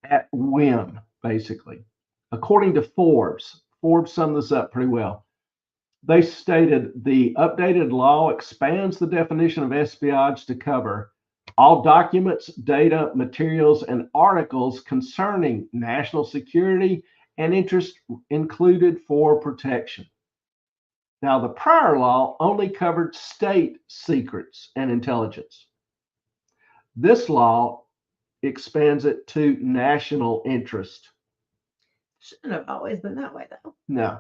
at whim, basically. According to Forbes summed this up pretty well. They stated the updated law expands the definition of espionage to cover all documents, data, materials, and articles concerning national security and interest included for protection. Now, the prior law only covered state secrets and intelligence. This law expands it to national interest. Shouldn't have always been that way, though. No.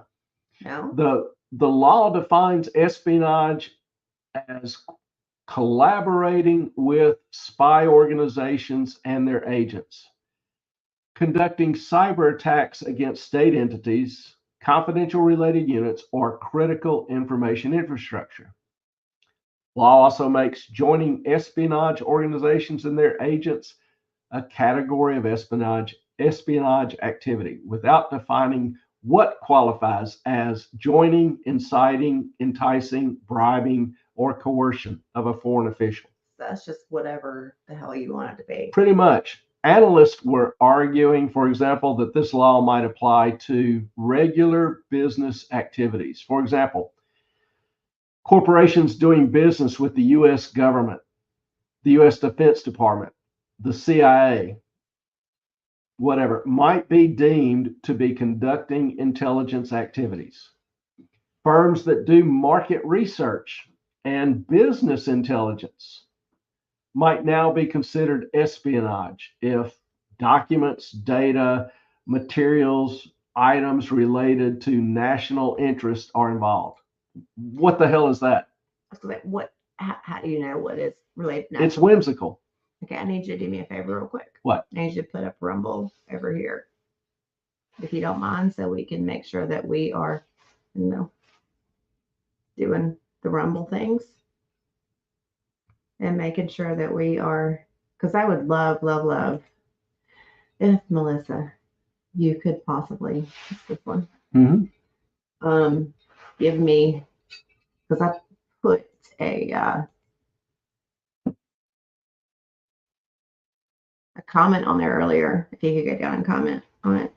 No. The law defines espionage as collaborating with spy organizations and their agents, conducting cyber attacks against state entities, confidential related units, or critical information infrastructure. Law also makes joining espionage organizations and their agents a category of espionage activity without defining what qualifies as joining, inciting, enticing, bribing, or coercion of a foreign official. That's just whatever the hell you want it to be. Pretty much. Analysts were arguing, for example, that this law might apply to regular business activities. For example, corporations doing business with the U.S. government, the U.S. Defense Department, the CIA, whatever, might be deemed to be conducting intelligence activities. Firms that do market research and business intelligence might now be considered espionage if documents, data, materials, items related to national interest are involved. What the hell is that? What? How do you know what is related? It's whimsical. Okay, I need you to do me a favor real quick. What? I need you to put up Rumble over here, if you don't mind, so we can make sure that we are, doing the Rumble things and making sure that we are, because I would love if Melissa, you could possibly, this one, give me, because I put a comment on there earlier. If you could go down and comment on it.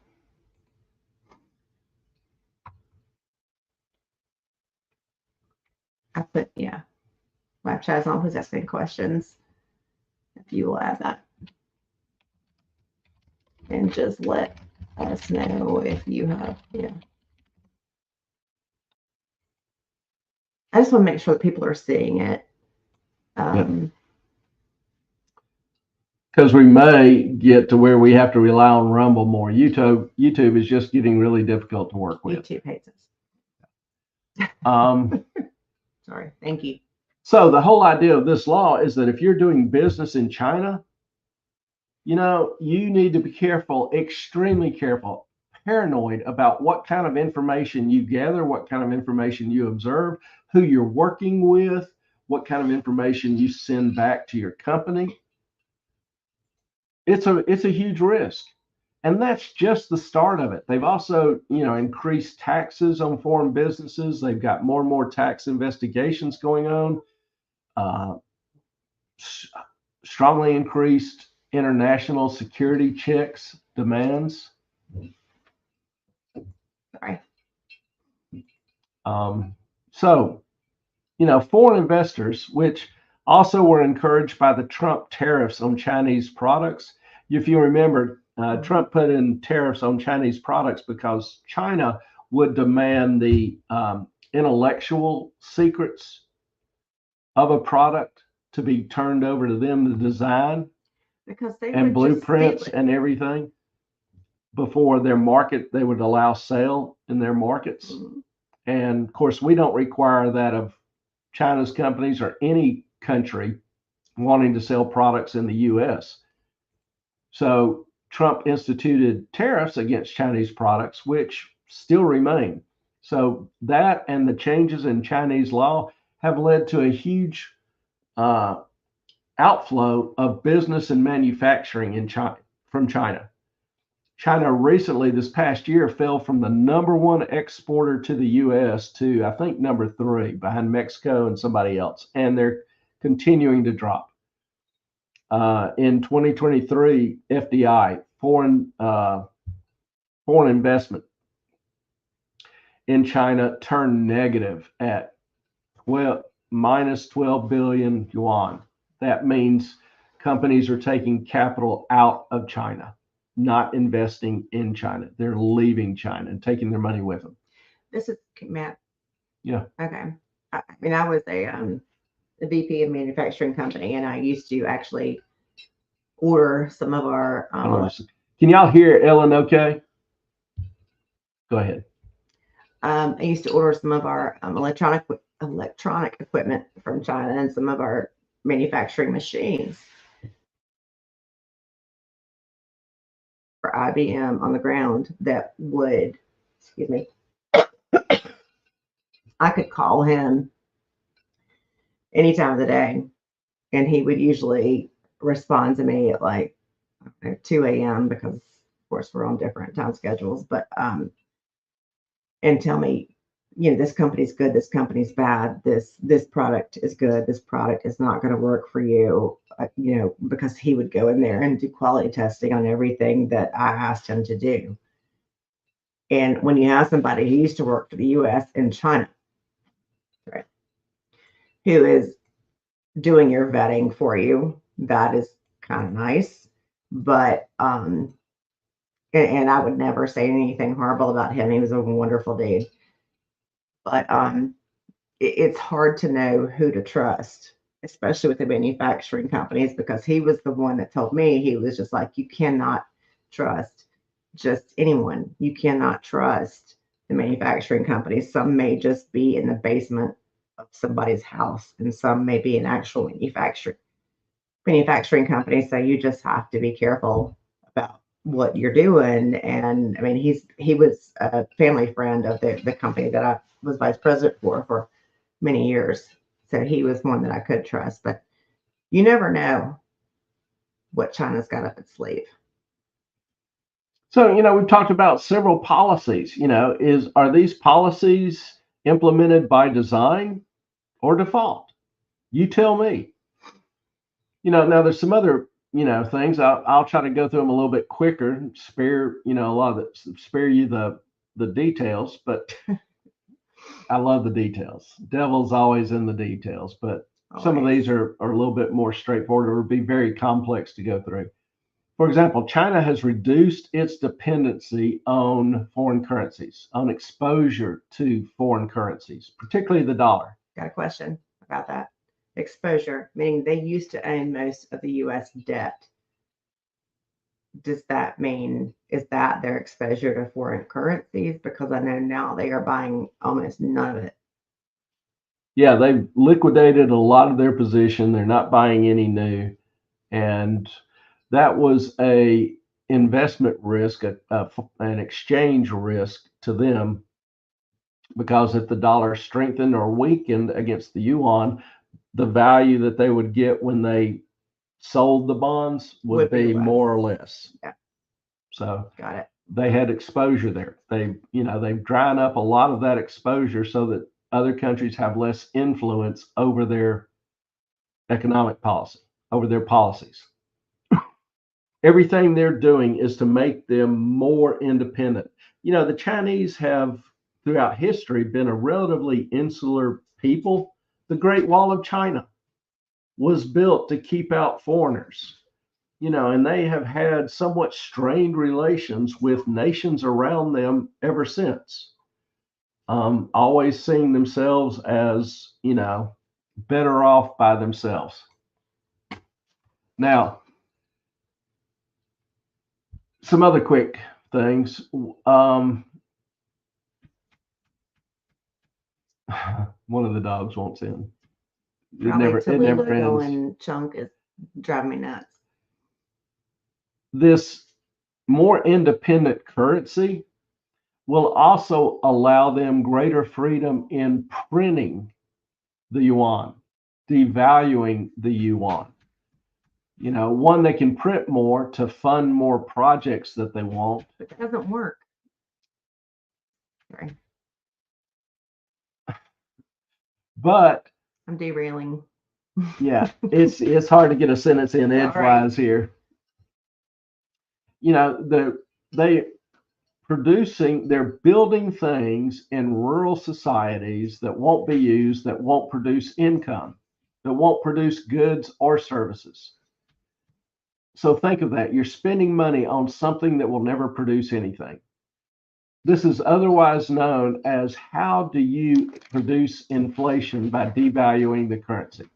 I put, live chat is on who's asking questions. If you will add that. And just let us know if you have, yeah. I just want to make sure that people are seeing it. Because we may get to where we have to rely on Rumble more. YouTube is just getting really difficult to work with. YouTube hates us. Sorry. Thank you. So the whole idea of this law is that if you're doing business in China, you need to be careful, extremely careful, paranoid about what kind of information you gather, what kind of information you observe, who you're working with, what kind of information you send back to your company. It's a huge risk. And that's just the start of it. They've also, increased taxes on foreign businesses. They've got more and more tax investigations going on. Strongly increased international security checks demands. Sorry. So, foreign investors, which also were encouraged by the Trump tariffs on Chinese products. If you remember, Trump put in tariffs on Chinese products because China would demand the intellectual secrets of a product to be turned over to them, the design Because they and would just blueprints steal it. and everything before their market, they would allow sale in their markets. Mhm. And of course, we don't require that of China's companies or any country wanting to sell products in the US. So Trump instituted tariffs against Chinese products, which still remain. So that and the changes in Chinese law have led to a huge outflow of business and manufacturing in China from China. China recently, this past year, fell from the #1 exporter to the US to, I think, #3 behind Mexico and somebody else. And they're continuing to drop. In 2023, FDI, foreign investment in China turned negative at minus 12 billion yuan. That means companies are taking capital out of China, not investing in China. They're leaving China and taking their money with them. This is Matt. Yeah. Okay. I was a VP of manufacturing company, and I used to actually order some of our. Can y'all hear Ellen? Okay. Go ahead. I used to order some of our electronic equipment from China and some of our manufacturing machines for IBM on the ground that would, excuse me, I could call him any time of the day, and he would usually respond to me at like 2 a.m. because, of course, we're on different time schedules, but and tell me, this company's good, this company's bad, this product is good, this product is not going to work for you, because he would go in there and do quality testing on everything that I asked him to do. And when you have somebody who used to work for the US and China, right, who is doing your vetting for you, that is kind of nice. But and I would never say anything horrible about him. He was a wonderful dude. But it's hard to know who to trust, especially with the manufacturing companies, because he was the one that told me, he was just like, you cannot trust just anyone. You cannot trust the manufacturing companies. Some may just be in the basement of somebody's house, and some may be an actual manufacturing company. So you just have to be careful about what you're doing. And I mean, he was a family friend of the company that I was vice president for many years. So he was one that I could trust, but you never know what China's got up its sleeve. So, we've talked about several policies. Are these policies implemented by design or default? You tell me. Now there's some other, things. I'll try to go through them a little bit quicker, spare you the details, but I love the details. Devil's always in the details, but Some of always. these are a little bit more straightforward or would be very complex to go through. For example, China has reduced its dependency on foreign currencies, on exposure to foreign currencies, particularly the dollar. Got a question about that. Exposure, meaning they used to own most of the US debt. Does that mean, is that their exposure to foreign currencies? Because I know now they are buying almost none of it. Yeah, they've liquidated a lot of their position. They're not buying any new. And that was a investment risk, an exchange risk to them, because if the dollar strengthened or weakened against the yuan, the value that they would get when they sold the bonds would be less. more or less. Yeah. So Got it. they had exposure there. They've dried up a lot of that exposure so that other countries have less influence over their economic policy, over their policies. Everything they're doing is to make them more independent. The Chinese have throughout history been a relatively insular people. The Great Wall of China was built to keep out foreigners, and they have had somewhat strained relations with nations around them ever since. Always seeing themselves as, better off by themselves. Now, some other quick things. One of the dogs wants in. It never ends. And Chunk is driving me nuts. This more independent currency will also allow them greater freedom in printing the yuan, devaluing the yuan. One, they can print more to fund more projects that they want. But that doesn't work. Sorry. But I'm derailing. yeah, it's hard to get a sentence in edgewise here. They're building things in rural societies that won't be used, that won't produce income, that won't produce goods or services. So think of that. You're spending money on something that will never produce anything. This is otherwise known as how do you produce inflation by devaluing the currency?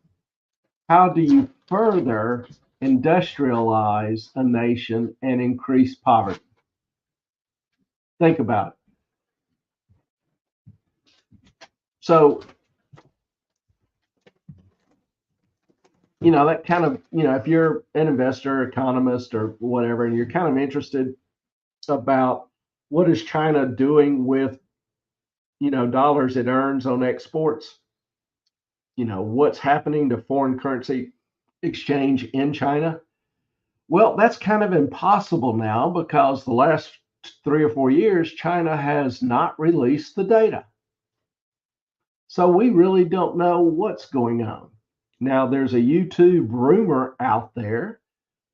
How do you further industrialize a nation and increase poverty? Think about it. So, that kind of, if you're an investor, economist, or whatever, and you're kind of interested about what is China doing with, dollars it earns on exports, what's happening to foreign currency exchange in China. Well, that's kind of impossible now because the last 3 or 4 years, China has not released the data. So we really don't know what's going on. Now, there's a YouTube rumor out there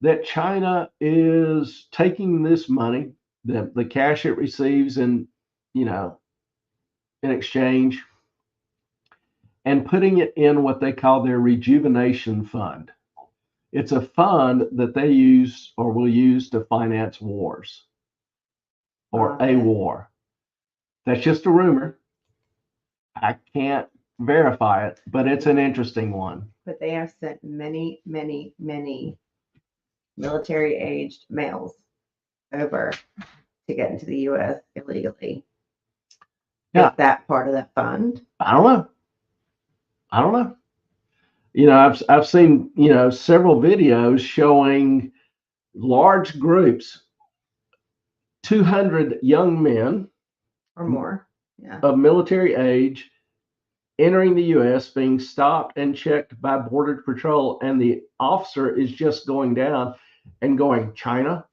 that China is taking this money, the cash it receives in exchange, and putting it in what they call their rejuvenation fund. It's a fund that they use or will use to finance wars or a war. That's just a rumor. I can't verify it, but it's an interesting one. But they have sent many, many, many military-aged males over to get into the U.S. illegally. Yeah. Is that part of that fund? I don't know. I've seen, several videos showing large groups, 200 young men Or more. Yeah. of military age entering the U.S., being stopped and checked by Border Patrol, and the officer is just going down and going, China?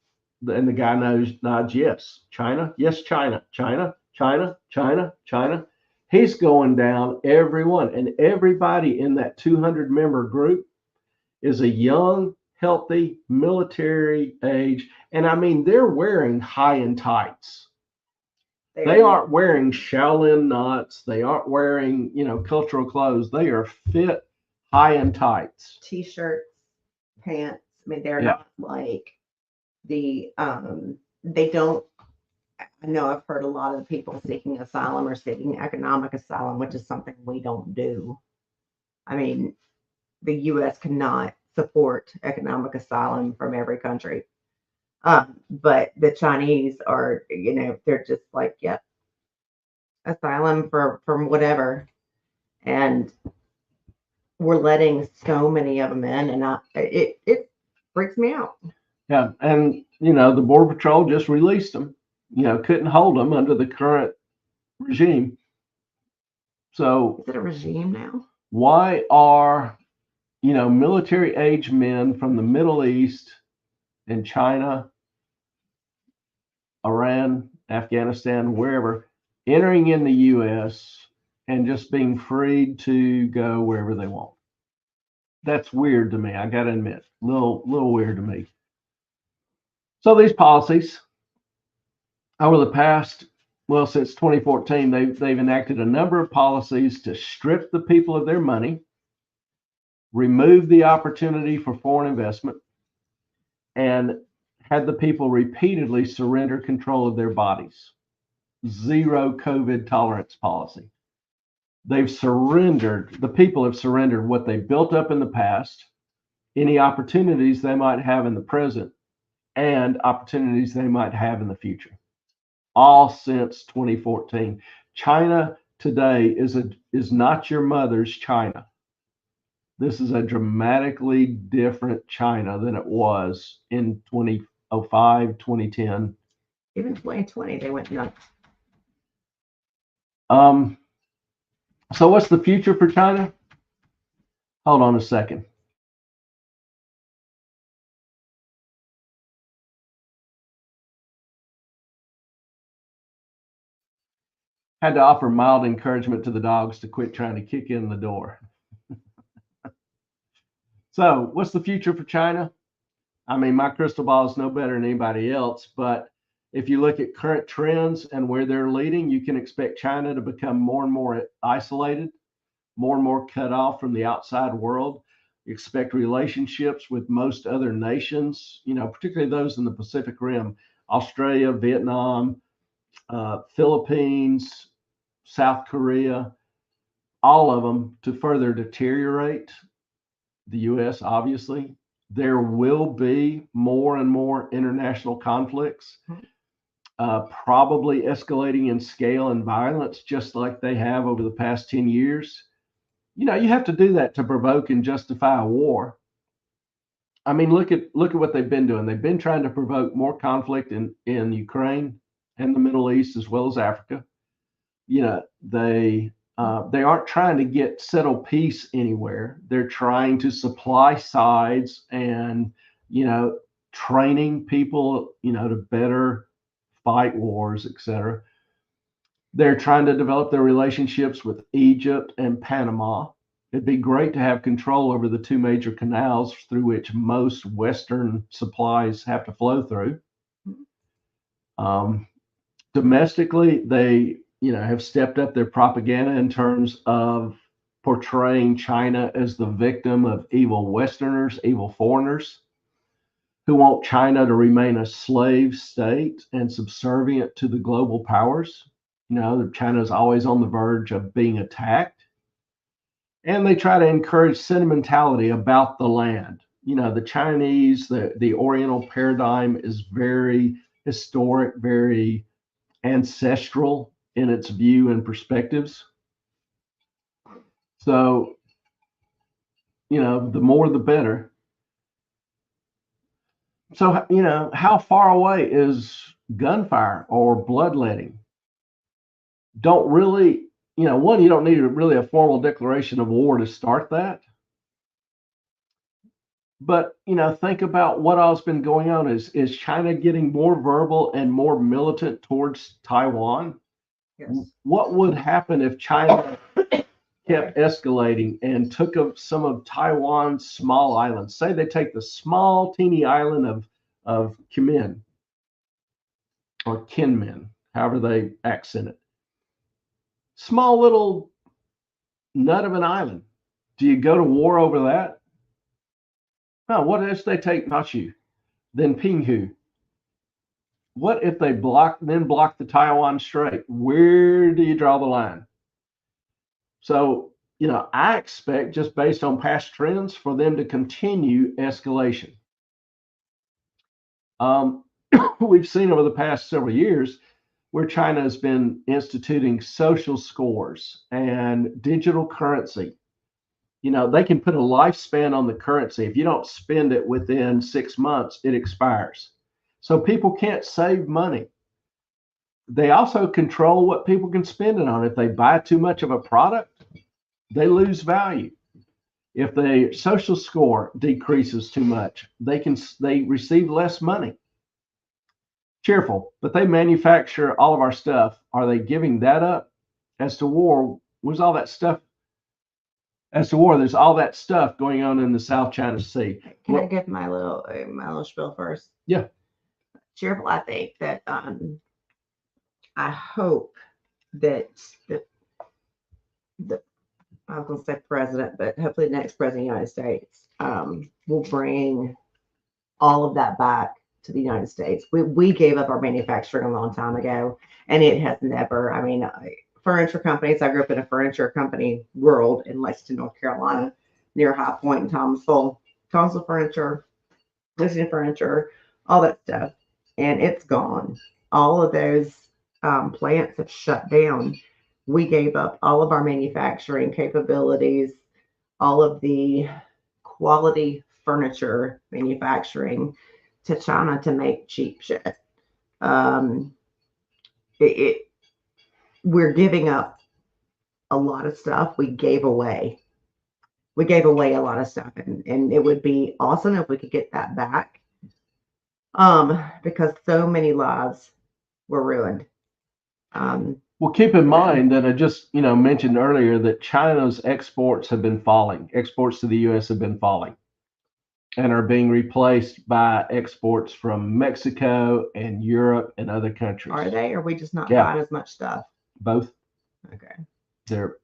And the guy nods, yes. China? Yes, China. China? China? China? China? He's going down everyone, and everybody in that 200-member group is a young, healthy, military age. And I mean, they're wearing high and tights. They aren't wearing Shaolin knots. They aren't wearing, cultural clothes. They are fit, high-end tights. T-shirts, pants. I mean, they're Yeah. not like they don't. I know I've heard a lot of people seeking asylum or seeking economic asylum, which is something we don't do. I mean, the U.S. cannot support economic asylum from every country. But the Chinese are, they're just like, yep, asylum from whatever. And we're letting so many of them in, and it freaks me out. Yeah, and the Border Patrol just released them. Couldn't hold them under the current regime. So Is it a regime now? why are military age men from the Middle East and China, Iran, Afghanistan, wherever, entering in the U.S. and just being freed to go wherever they want? That's weird to me. I got to admit, little weird to me. So these policies over the past, well, since 2014, they've enacted a number of policies to strip the people of their money, remove the opportunity for foreign investment, and had the people repeatedly surrender control of their bodies. Zero COVID tolerance policy. The people have surrendered what they built up in the past, any opportunities they might have in the present, and opportunities they might have in the future. All since 2014. China today is not your mother's China. This is a dramatically different China than it was in 2005, 2010. Even 2020, they went nuts. So what's the future for China? Hold on a second. Had to offer mild encouragement to the dogs to quit trying to kick in the door. So what's the future for China? I mean, my crystal ball is no better than anybody else, but if you look at current trends and where they're leading, you can expect China to become more and more isolated, more and more cut off from the outside world. You expect relationships with most other nations, particularly those in the Pacific Rim, Australia, Vietnam, Philippines, South Korea, all of them to further deteriorate. The U.S., obviously. There will be more and more international conflicts, probably escalating in scale and violence, just like they have over the past 10 years. You have to do that to provoke and justify a war. I mean, look at what they've been doing. They've been trying to provoke more conflict in Ukraine and the Middle East as well as Africa. They aren't trying to settle peace anywhere. They're trying to supply sides and training people to better fight wars, etc. They're trying to develop their relationships with Egypt and Panama. It'd be great to have control over the two major canals through which most Western supplies have to flow through. Domestically, they have stepped up their propaganda in terms of portraying China as the victim of evil Westerners, evil foreigners who want China to remain a slave state and subservient to the global powers. China is always on the verge of being attacked. And they try to encourage sentimentality about the land. The Chinese, the Oriental paradigm is very historic, very ancestral in its view and perspectives. So, the more the better. So, how far away is gunfire or bloodletting? Don't really, one, you don't need really a formal declaration of war to start that. But, think about what else been going on. Is China getting more verbal and more militant towards Taiwan? Yes. What would happen if China kept escalating and took up some of Taiwan's small islands? Say they take the small, teeny island of Kinmen or Kinmen, however they accent it. Small little nut of an island. Do you go to war over that? No, what if they take Machu, then Pinghu? What if they block the Taiwan Strait? Where do you draw the line? So, I expect, just based on past trends, for them to continue escalation. We've seen over the past several years where China has been instituting social scores and digital currency. They can put a lifespan on the currency. If you don't spend it within 6 months, it expires. So people can't save money. They also control what people can spend it on. If they buy too much of a product, they lose value. If the social score decreases too much, they receive less money. Cheerful, but they manufacture all of our stuff. Are they giving that up? As to war, there's all that stuff going on in the South China Sea. Can I give my little spiel first? Yeah. Cheerful, I think that I hope that the I was going to say president, but hopefully the next president of the United States will bring all of that back to the United States. We gave up our manufacturing a long time ago, and it has never. I mean, furniture companies. I grew up in a furniture company world in Lexington, North Carolina, near High Point and Thomasville. Thomasville Furniture, Lexington Furniture, all that stuff, and it's gone. All of those plants have shut down. We gave up all of our manufacturing capabilities, all of the quality furniture manufacturing to China to make cheap shit. We're giving up a lot of stuff. We gave away a lot of stuff, and it would be awesome if we could get that back. Because so many lives were ruined. Well, keep in mind that I just, mentioned earlier that China's exports have been falling. Exports to the U.S. have been falling and are being replaced by exports from Mexico and Europe and other countries. Are they? Or are we just not buying as much stuff? Both. Okay. They're,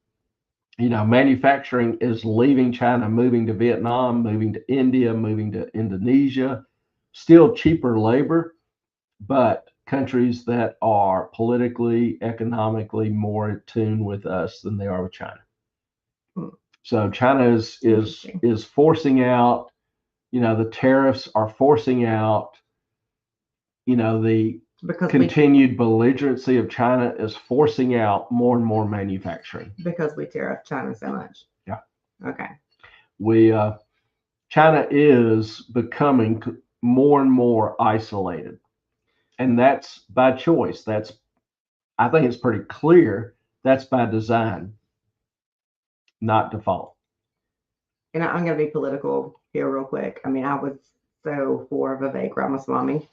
manufacturing is leaving China, moving to Vietnam, moving to India, moving to Indonesia. Still cheaper labor, but countries that are politically, economically more in tune with us than they are with China. So China is forcing out, the tariffs are forcing out, the continued belligerency of China is forcing out more and more manufacturing. Because we tariff China so much. Yeah. Okay. China is becoming more and more isolated. And that's by choice. I think it's pretty clear that's by design, not default. And I'm going to be political here real quick. I mean, I was so for Vivek Ramaswamy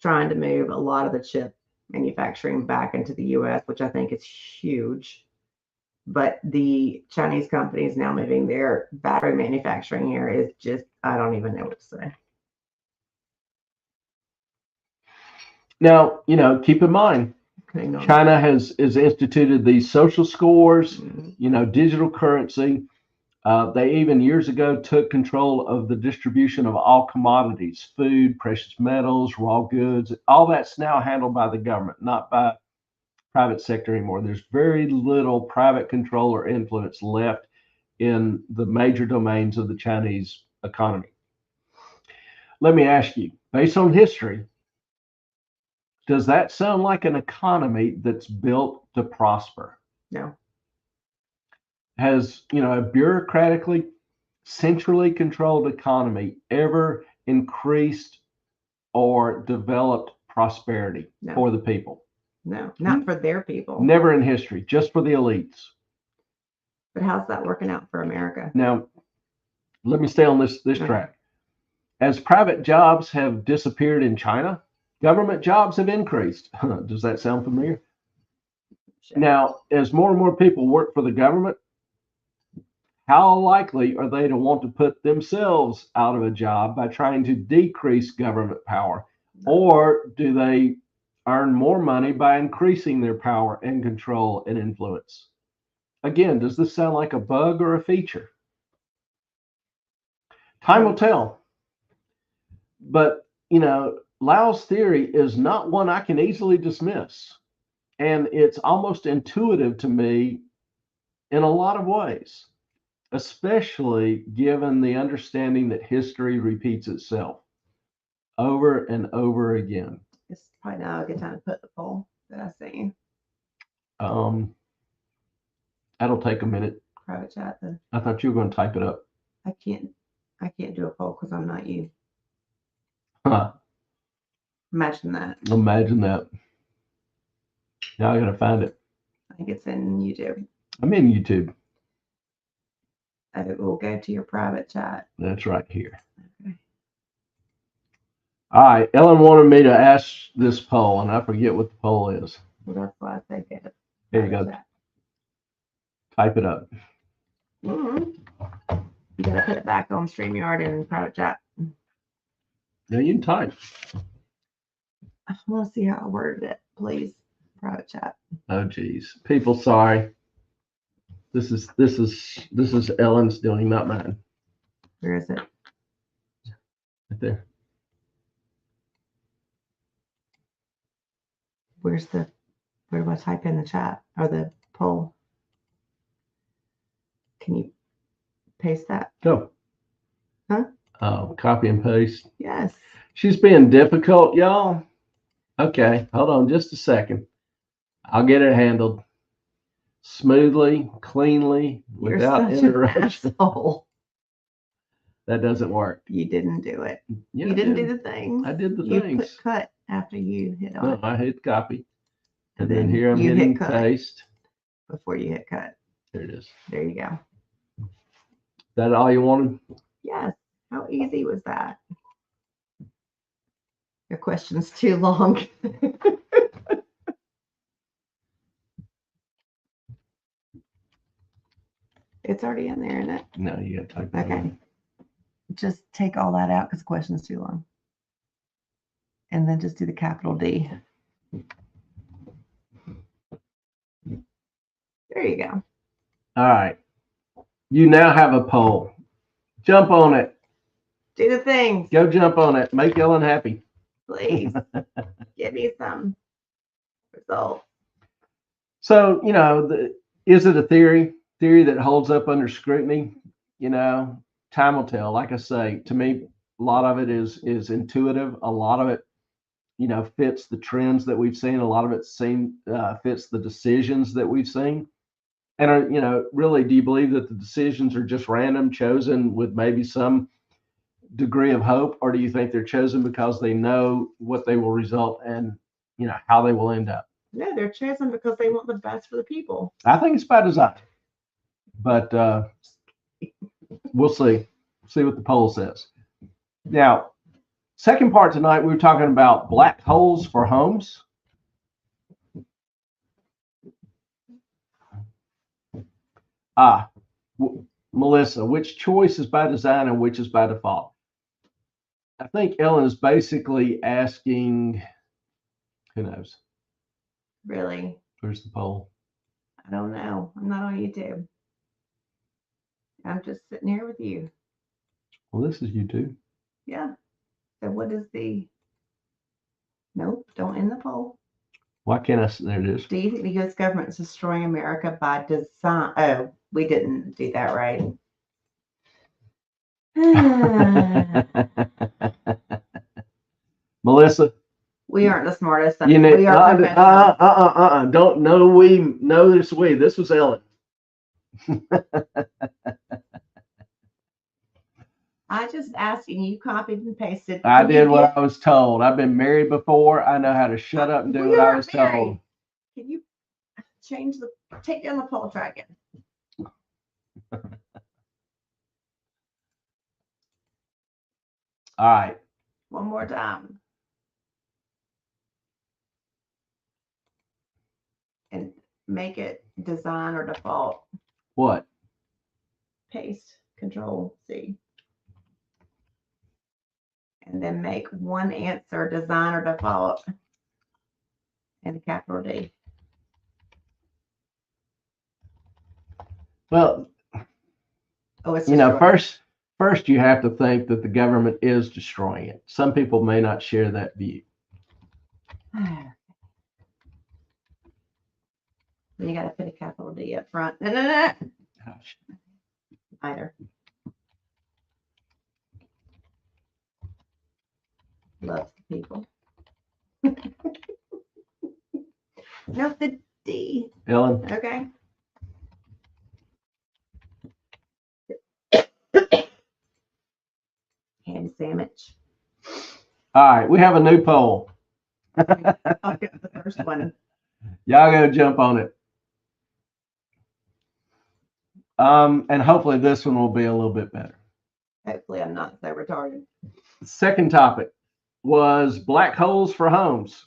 trying to move a lot of the chip manufacturing back into the U.S., which I think is huge. But the Chinese companies now moving their battery manufacturing here is just, I don't even know what to say. Now, keep in mind, China has instituted these social scores, digital currency. They even years ago took control of the distribution of all commodities, food, precious metals, raw goods. All that's now handled by the government, not by private sector anymore. There's very little private control or influence left in the major domains of the Chinese economy. Let me ask you, based on history, does that sound like an economy that's built to prosper? No. Has, a bureaucratically, centrally controlled economy ever increased or developed prosperity for the people? No, not for their people. Never in history, just for the elites. But how's that working out for America? Now, let me stay on this track. As private jobs have disappeared in China, government jobs have increased. Does that sound familiar? Sure. Now, as more and more people work for the government, how likely are they to want to put themselves out of a job by trying to decrease government power? Or do they earn more money by increasing their power and control and influence? again, does this sound like a bug or a feature? Time will tell. But, Lau's theory is not one I can easily dismiss. And it's almost intuitive to me in a lot of ways, especially given the understanding that history repeats itself over and over again. It's probably now a good time to put the poll that I sent you. That'll take a minute. Private chat. I thought you were going to type it up. I can't do a poll because I'm not you. Huh. Imagine that. Imagine that. Now I got to find it. I think it's in YouTube. I'm in YouTube. It will go to your private chat. That's right here. Okay. All right. Ellen wanted me to ask this poll, and I forget what the poll is. Well, that's why I think it. There you go. Type it up. Mm-hmm. You gotta put it back on StreamYard and private chat. Now you can type. I want to see how I worded it, please. Private chat. Oh geez. People, sorry. This is Ellen's doing, not mine. Where is it? Right there. Where do I type in the chat or the poll? Can you paste that? Go. Huh? Copy and paste. Yes. She's being difficult, y'all. Okay, hold on just a second. I'll get it handled smoothly, cleanly, You're without such interruption. an asshole. That doesn't work. You didn't do it. Yeah, You didn't do the things. I did the You things. put cut after you hit on No, it. I hit copy. And And then then here I'm you hit hitting cut. paste. Before you hit cut. There it is. There you go. That all you wanted? Yes. How easy was that? Your question's too long. It's already in there, isn't it? No, you got to type it. Okay. Just take all that out because the question's too long. And then just do the capital D. There you go. All right. You now have a poll. Jump on it. Do the things, Go jump on it. Make Ellen happy. please. Give me some results. So, is it a theory that holds up under scrutiny? Time will tell. Like I say, to me, a lot of it is intuitive. A lot of it, fits the trends that we've seen. A lot of it fits the decisions that we've seen. And, really, do you believe that the decisions are just random, chosen with maybe some degree of hope? Or do you think they're chosen because they know what they will result and, how they will end up? No, they're chosen because they want the best for the people. I think it's by design. But we'll see. See what the poll says. Now, second part tonight, we were talking about black holes for homes. Melissa, which choice is by design and which is by default? I think Ellen is basically asking, who knows? Really? Where's the poll? I don't know. I'm not on YouTube. I'm just sitting here with you. Well, this is YouTube. Yeah. So what is the... Nope, don't end the poll. Why can't I? There it is. Do you think the U.S. government is destroying America by design? Oh, we didn't do that right. Melissa, We aren't the smartest. you know, We are professionals. don't know. We know this. This was Ellen. I just asked and you copied and pasted. I did what I was told. I've been married before. I know how to shut up and do what I was told. Can you take down the poll track again? All right. One more time. And make it design or default. What? Paste, Control C. And then make one answer design or default. And a capital D. Well, Oh, it's you know, destroyed. first you have to think that the government is destroying it. Some people may not share that view. You got to put a capital D up front. No, no, no. Gosh. Either. Loves the people. No, the D. Ellen, Okay. Ham sandwich. all right, we have a new poll. I'll get the first one. Y'all go jump on it. And hopefully this one will be a little bit better. Hopefully, I'm not so retarded. Second topic was black holes for homes.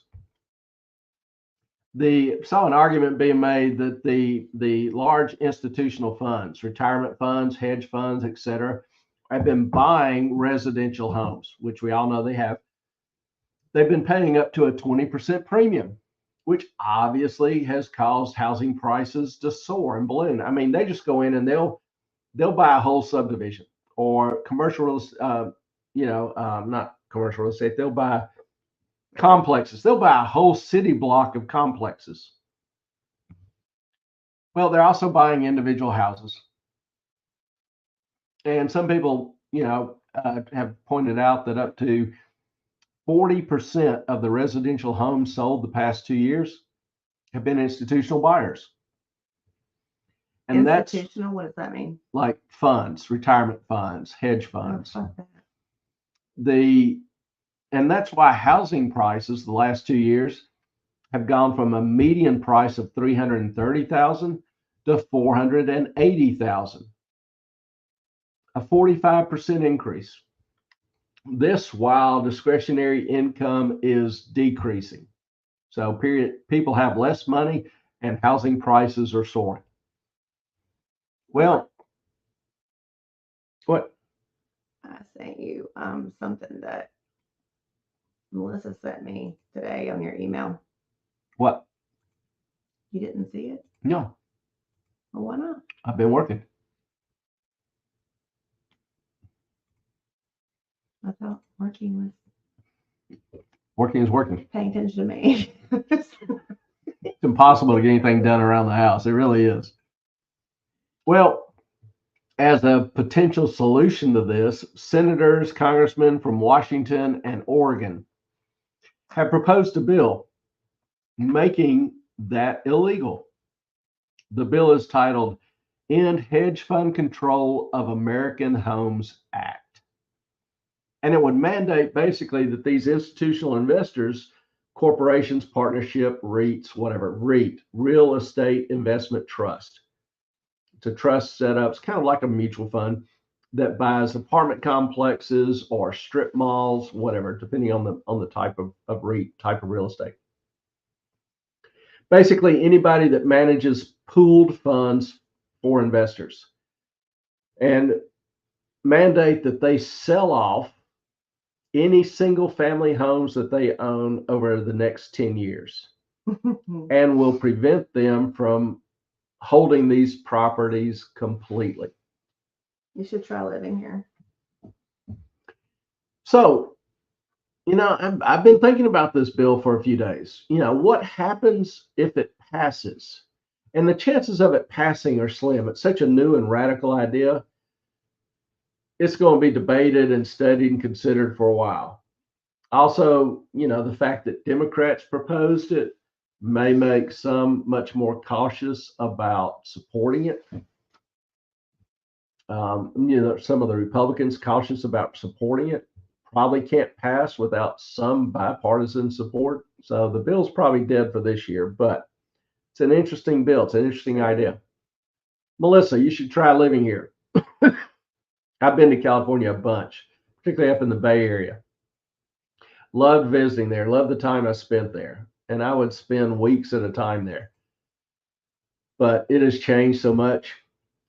Saw an argument being made that the large institutional funds, retirement funds, hedge funds, etc., have been buying residential homes, which we all know they have. They've been paying up to a 20% premium, which obviously has caused housing prices to soar and balloon. I mean, they just go in and they'll buy a whole subdivision or commercial real, not commercial real estate. They'll buy complexes. They'll buy a whole city block of complexes. Well, they're also buying individual houses. And some people, have pointed out that up to 40% of the residential homes sold the past 2 years have been institutional buyers. And that's Institutional, what does that mean? like funds, retirement funds, hedge Oh, funds. fuck that. And that's why housing prices the last 2 years have gone from a median price of 330,000 to 480,000. A 45% increase. This while discretionary income is decreasing. So people have less money and housing prices are soaring. Well, what? I sent you something that Melissa sent me today on your email. What? You didn't see it? No, Well, why not? I've been working. I thought working Working is working. was paying attention to me. It's impossible to get anything done around the house. It really is. Well, as a potential solution to this, senators, congressmen from Washington and Oregon have proposed a bill making that illegal. The bill is titled End Hedge Fund Control of American Homes Act. And it would mandate basically that these institutional investors, corporations, partnership, REITs, whatever, REIT, Real Estate Investment Trust. It's a trust setups, kind of like a mutual fund that buys apartment complexes or strip malls, whatever, depending on the type of REIT, type of real estate. Basically, anybody that manages pooled funds for investors, and mandate that they sell off any single family homes that they own over the next 10 years and will prevent them from holding these properties completely. You should try living here. So, I've been thinking about this bill for a few days. What happens if it passes? And the chances of it passing are slim. It's such a new and radical idea. It's going to be debated and studied and considered for a while. Also, the fact that Democrats proposed it may make some much more cautious about supporting it. Some of the Republicans cautious about supporting it. Probably can't pass without some bipartisan support. So the bill's probably dead for this year, but it's an interesting bill. It's an interesting idea. Melissa, you should try living here. I've been to California a bunch, particularly up in the Bay Area. Loved visiting there, loved the time I spent there. And I would spend weeks at a time there. But it has changed so much.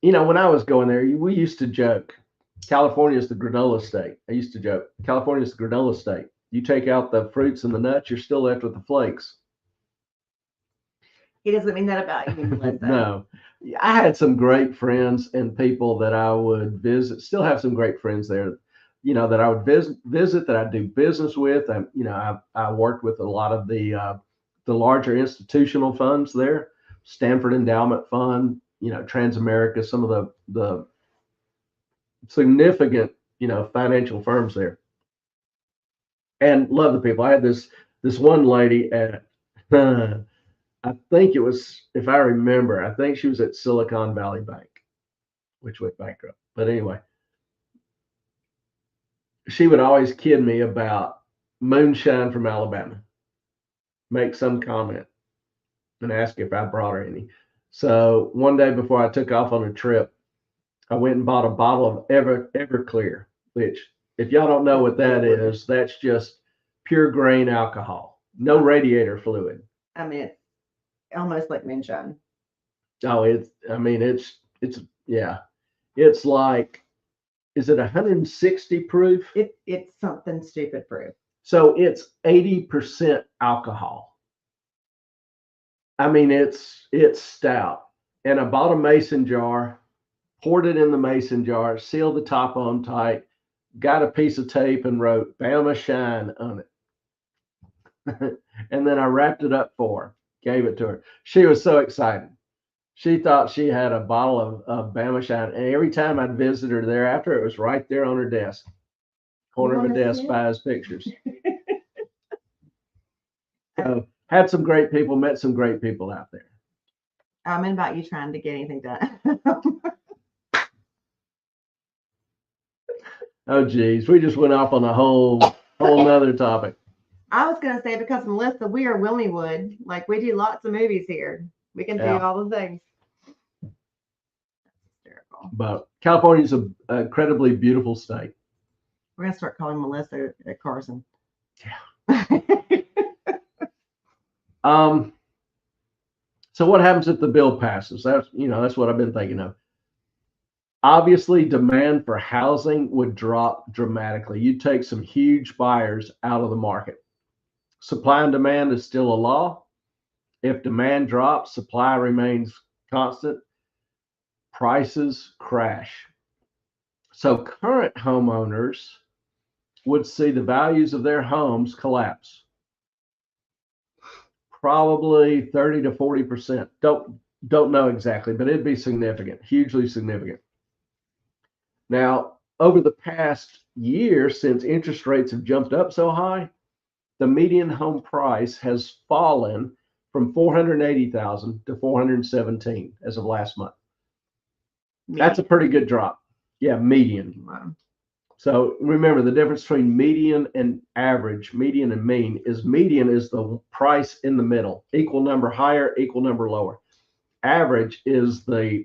When I was going there, we used to joke, California is the granola state. I used to joke, California is the granola state. You take out the fruits and the nuts, you're still left with the flakes. He doesn't mean that about you, Melissa. No, I had some great friends and people that I would visit. Still have some great friends there, that I would visit that I do business with. I worked with a lot of the larger institutional funds there, Stanford Endowment Fund, Transamerica, some of the significant, financial firms there, and love the people. I had this one lady at I think it was, if I remember, I think she was at Silicon Valley Bank, which went bankrupt. But anyway, she would always kid me about moonshine from Alabama, make some comment and ask if I brought her any. So one day before I took off on a trip, I went and bought a bottle of Everclear, which, if y'all don't know what that is, that's just pure grain alcohol, no radiator fluid. I mean, it's almost like moonshine. Oh, yeah, it's like, is it 160 proof? It's something stupid proof. So it's 80% alcohol. I mean, it's stout. And I bought a mason jar, poured it in the mason jar, sealed the top on tight, got a piece of tape and wrote Bama Shine on it. And then I wrapped it up for her, gave it to her. She was so excited. She thought she had a bottle of Bama Shine. And every time I'd visit her thereafter, it was right there on her desk, corner of her desk by his pictures. So had some great people, met some great people out there. I'm about you trying to get anything done. Oh, geez. We just went off on a whole nother topic. I was going to say, because Melissa, we are Williewood. Like, we do lots of movies here. We can do all the things. Hysterical. But California's an incredibly beautiful state. We're going to start calling Melissa at Carson. Yeah. So what happens if the bill passes? That's what I've been thinking of. Obviously, demand for housing would drop dramatically. You'd take some huge buyers out of the market. Supply and demand is still a law. If demand drops, supply remains constant, prices crash. So current homeowners would see the values of their homes collapse. Probably 30 to 40%. Don't know exactly, but it'd be significant, hugely significant. Now, over the past year, since interest rates have jumped up so high, the median home price has fallen from 480,000 to 417 as of last month. Median. That's a pretty good drop. Yeah, median. Wow. So remember, the difference between median and average, median and mean, is median is the price in the middle, equal number higher, equal number lower. Average is the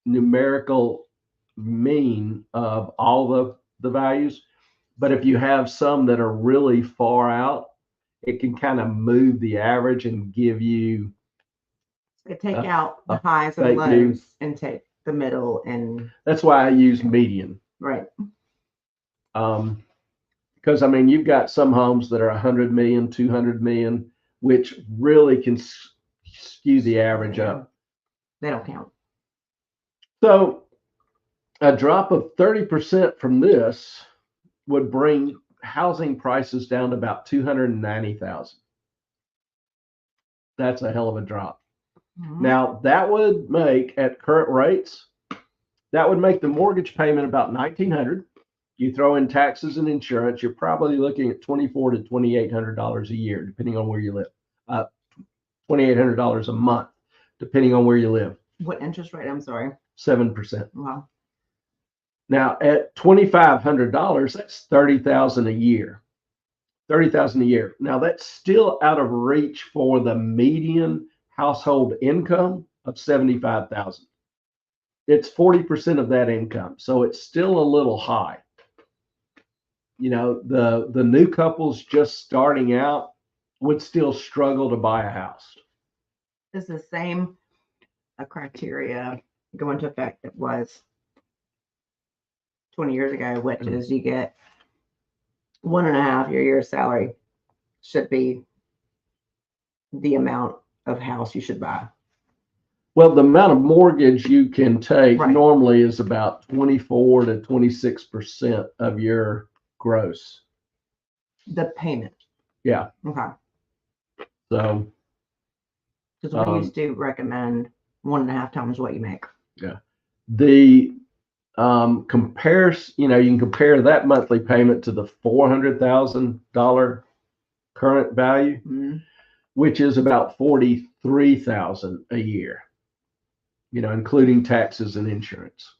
numerical mean of all the values. But if you have some that are really far out, it can kind of move the average and give you. Take out the highs and lows and take the middle. And that's why I use median. Right. Because you've got some homes that are 100 million, 200 million, which really can skew the average up. They don't count. So a drop of 30% from this would bring housing prices down to about 290,000. That's a hell of a drop. Mm-hmm. Now that would make, at current rates, that would make the mortgage payment about $1,900. You throw in taxes and insurance, you're probably looking at $2,400 to $2,800 a year, depending on where you live. $2,800 a month, depending on where you live. What interest rate? I'm sorry. 7%. Wow. Now at $2,500, that's $30,000 a year. $30,000 a year. Now that's still out of reach for the median household income of $75,000. It's 40% of that income, so it's still a little high. The new couples just starting out would still struggle to buy a house. It's the same criteria go into effect that was 20 years ago, which is you get 1.5 your year's salary should be the amount of house you should buy. Well, the amount of mortgage you can take Right. normally is about 24 to 26% of your gross. The payment. Yeah. Okay. So Because we used to recommend 1.5 times what you make. the compares, you can compare that monthly payment to the $400,000 current value, Mhm. which is about $43,000 a year, including taxes and insurance,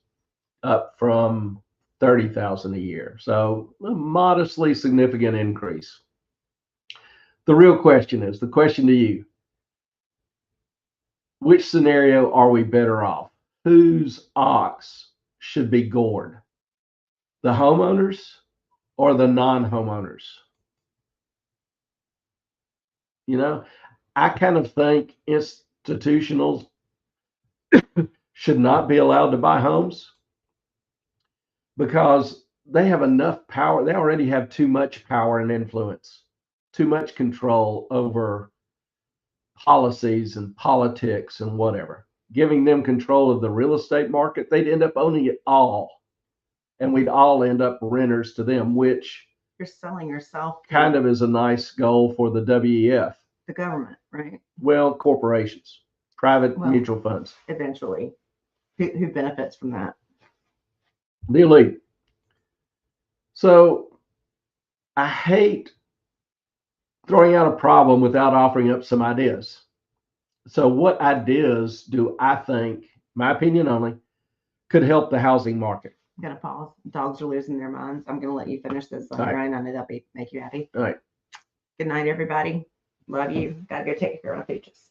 up from $30,000 a year. So a modestly significant increase. The real question is, the question to you, which scenario are we better off? Whose ox should be gored? The homeowners or the non-homeowners? I kind of think institutionals should not be allowed to buy homes because they have enough power. They already have too much power and influence, too much control over policies and politics and whatever. Giving them control of the real estate market, they'd end up owning it all. And we'd all end up renters to them, which You're selling yourself to kind of is a nice goal for the WEF. the government, right? Well, corporations, private Well, mutual funds, eventually. Who benefits from that? the elite. So I hate throwing out a problem without offering up some ideas. So what ideas do I think, my opinion only, could help the housing market? I'm gonna pause. Dogs are losing their minds. I'm gonna let you finish this on All your right. own. I know that'll make you happy. All right. Good night, everybody. Love you. Gotta go take care of my peaches.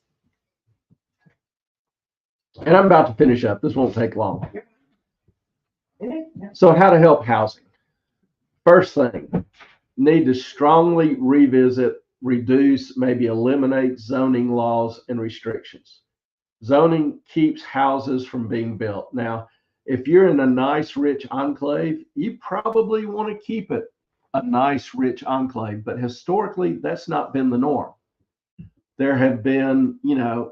And I'm about to finish up. This won't take long. Yeah. So how to help housing? First thing, need to strongly revisit, reduce, maybe eliminate zoning laws and restrictions. Zoning keeps houses from being built. Now, if you're in a nice, rich enclave, you probably want to keep it a nice, rich enclave. But historically, that's not been the norm. There have been,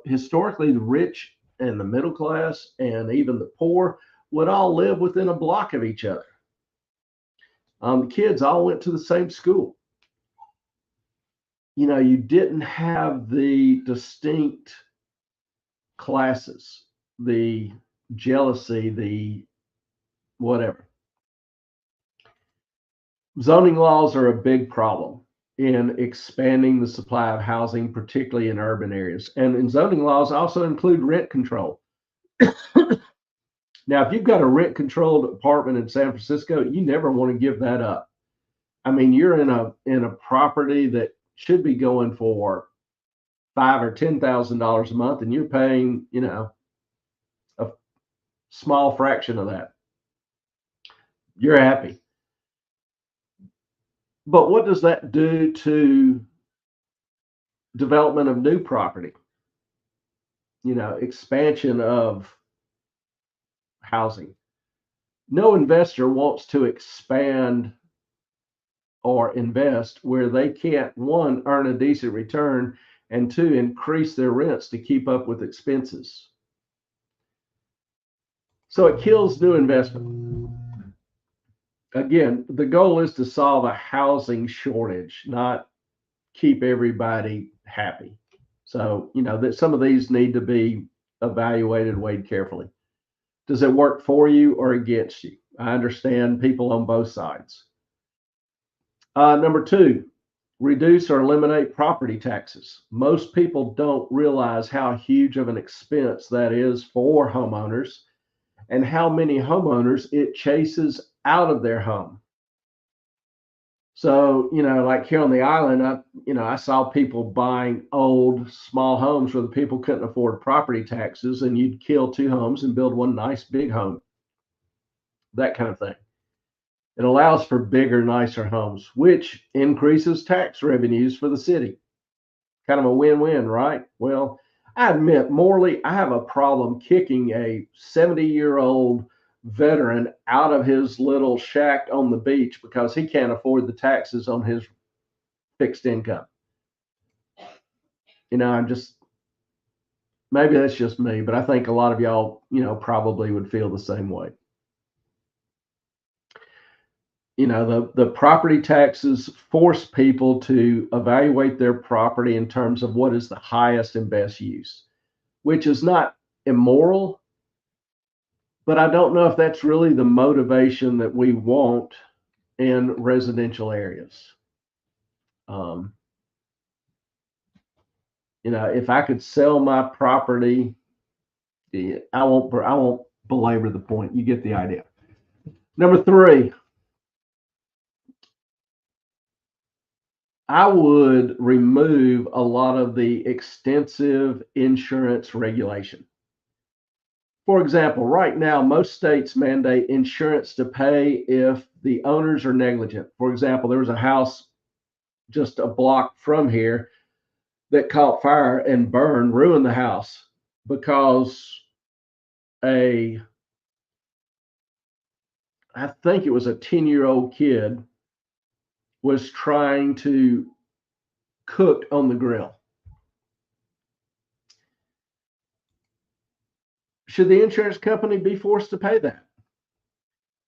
historically, the rich and the middle class and even the poor would all live within a block of each other. The kids all went to the same school. You didn't have the distinct classes, the jealousy, the whatever. Zoning laws are a big problem in expanding the supply of housing, particularly in urban areas. And zoning laws also include rent control. Now, if you've got a rent controlled apartment in San Francisco, you never want to give that up. I mean, you're in a property that should be going for $5,000 or $10,000 a month, and you're paying, a small fraction of that. You're happy. But what does that do to development of new property? Expansion of housing. No investor wants to expand or invest where they can't, one, earn a decent return, and two, increase their rents to keep up with expenses. So it kills new investment. Again, the goal is to solve a housing shortage, not keep everybody happy. So, that some of these need to be evaluated, weighed carefully. Does it work for you or against you? I understand people on both sides. Number two, reduce or eliminate property taxes. Most people don't realize how huge of an expense that is for homeowners and how many homeowners it chases out of their home. So, like here on the island, I saw people buying old small homes where the people couldn't afford property taxes, and you'd kill two homes and build one nice big home. That kind of thing. It allows for bigger, nicer homes, which increases tax revenues for the city. Kind of a win-win, right? Well, I admit, morally, I have a problem kicking a 70-year-old veteran out of his little shack on the beach because he can't afford the taxes on his fixed income. I'm just maybe that's just me, but I think a lot of y'all, probably would feel the same way. The property taxes force people to evaluate their property in terms of what is the highest and best use, which is not immoral, but I don't know if that's really the motivation that we want in residential areas. If I could sell my property, I won't belabor the point. You get the idea. Number 3, I would remove a lot of the extensive insurance regulation. For example, right now, most states mandate insurance to pay if the owners are negligent. For example, there was a house just a block from here that caught fire and burned, ruined the house because I think it was a 10-year-old kid was trying to cook on the grill. Should the insurance company be forced to pay that?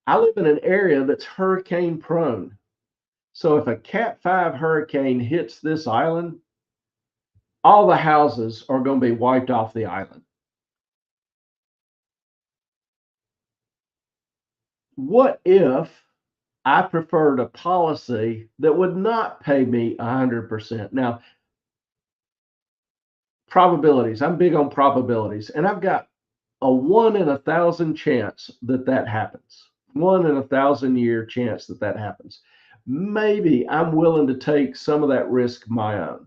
I live in an area that's hurricane prone. So if a Cat 5 hurricane hits this island, all the houses are going to be wiped off the island. What if I preferred a policy that would not pay me 100%? Now, probabilities, I'm big on probabilities, and I've got a 1 in 1,000 chance that happens. 1 in 1,000-year chance that happens. Maybe I'm willing to take some of that risk my own.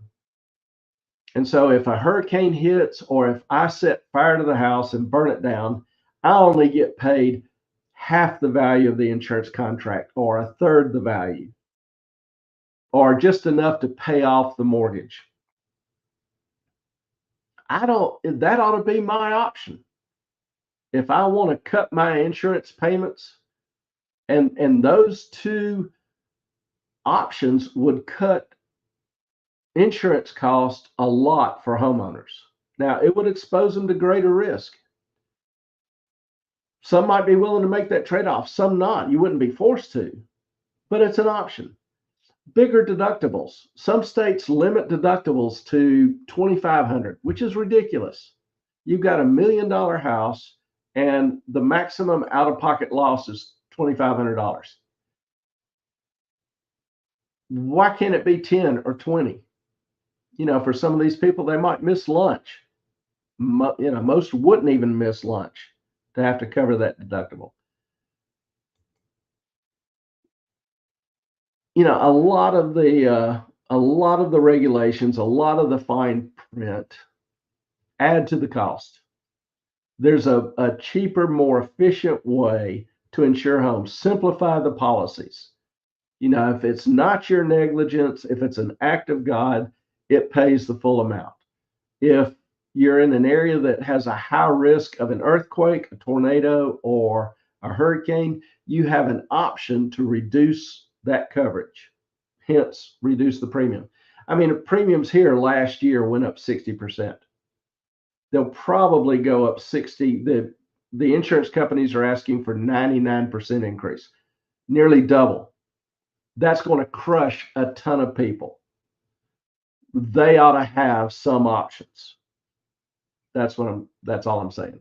And so if a hurricane hits or if I set fire to the house and burn it down, I only get paid half the value of the insurance contract or a third the value or just enough to pay off the mortgage. That ought to be my option. If I want to cut my insurance payments, and those two options would cut insurance costs a lot for homeowners. Now, it would expose them to greater risk. Some might be willing to make that trade-off, some not. You wouldn't be forced to, but it's an option. Bigger deductibles. Some states limit deductibles to $2,500, which is ridiculous. You've got $1 million house and the maximum out-of-pocket loss is $2,500. Why can't it be 10 or 20? For some of these people, they might miss lunch. Most wouldn't even miss lunch to have to cover that deductible. A lot of the regulations, a lot of the fine print add to the cost. There's a cheaper, more efficient way to insure homes. Simplify the policies. If it's not your negligence, if it's an act of God, it pays the full amount. If you're in an area that has a high risk of an earthquake, a tornado, or a hurricane, you have an option to reduce that coverage, hence reduce the premium. Premiums here last year went up 60%. They'll probably go up 60. The insurance companies are asking for 99% increase, nearly double. That's going to crush a ton of people. They ought to have some options. That's all I'm saying.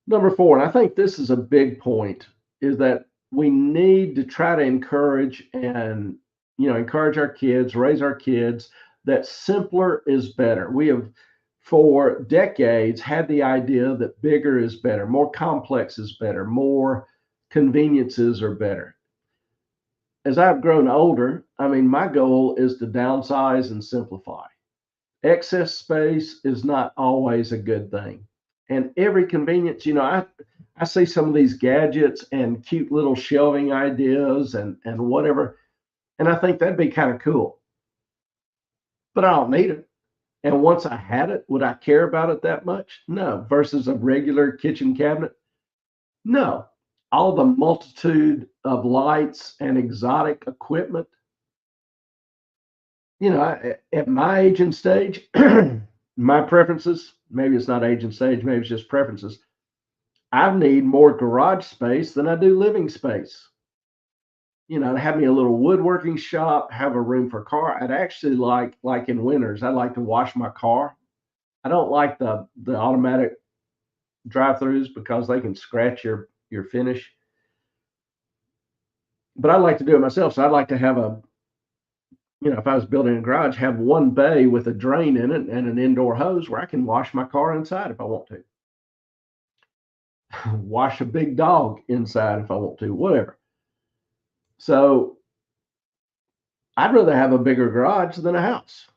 Number 4, and I think this is a big point, is that we need to try to encourage our kids, raise our kids, that simpler is better. We have for decades had the idea that bigger is better, more complex is better, more conveniences are better. As I've grown older, my goal is to downsize and simplify. Excess space is not always a good thing. And every convenience, I see some of these gadgets and cute little shelving ideas and whatever, and I think that'd be kind of cool. But I don't need it. And once I had it, would I care about it that much? No. Versus a regular kitchen cabinet? No. All the multitude of lights and exotic equipment. at my age and stage, my preferences, maybe it's not age and stage, maybe it's just preferences. I need more garage space than I do living space. To have me a little woodworking shop, have a room for car. I'd actually like in winters, I like to wash my car. I don't like the automatic drive-throughs because they can scratch your finish. But I like to do it myself. So I'd like to have if I was building a garage, have one bay with a drain in it and an indoor hose where I can wash my car inside if I want to. Wash a big dog inside if I want to, whatever. So I'd rather have a bigger garage than a house.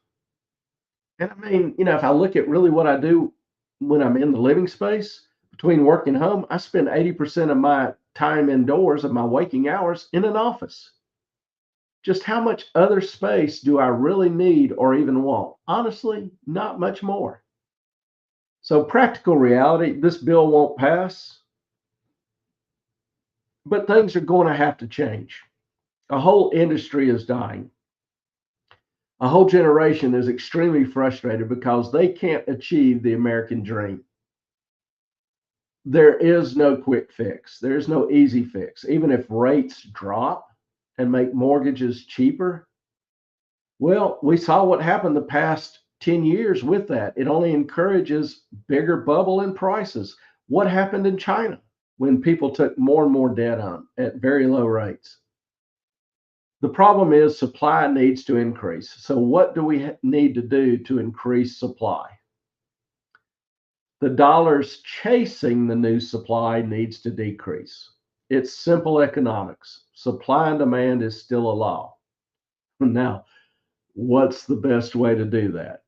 And I mean, if I look at really what I do when I'm in the living space between work and home, I spend 80% of my time indoors of my waking hours in an office. Just how much other space do I really need or even want? Honestly, not much more. So, practical reality, this bill won't pass, but things are going to have to change. A whole industry is dying. A whole generation is extremely frustrated because they can't achieve the American dream. There is no quick fix. There's no easy fix. Even if rates drop and make mortgages cheaper, well, we saw what happened the past 10 years with that. It only encourages bigger bubble in prices. What happened in China when people took more and more debt on at very low rates? The problem is supply needs to increase. So what do we need to do to increase supply? The dollars chasing the new supply needs to decrease. It's simple economics. Supply and demand is still a law. Now, what's the best way to do that?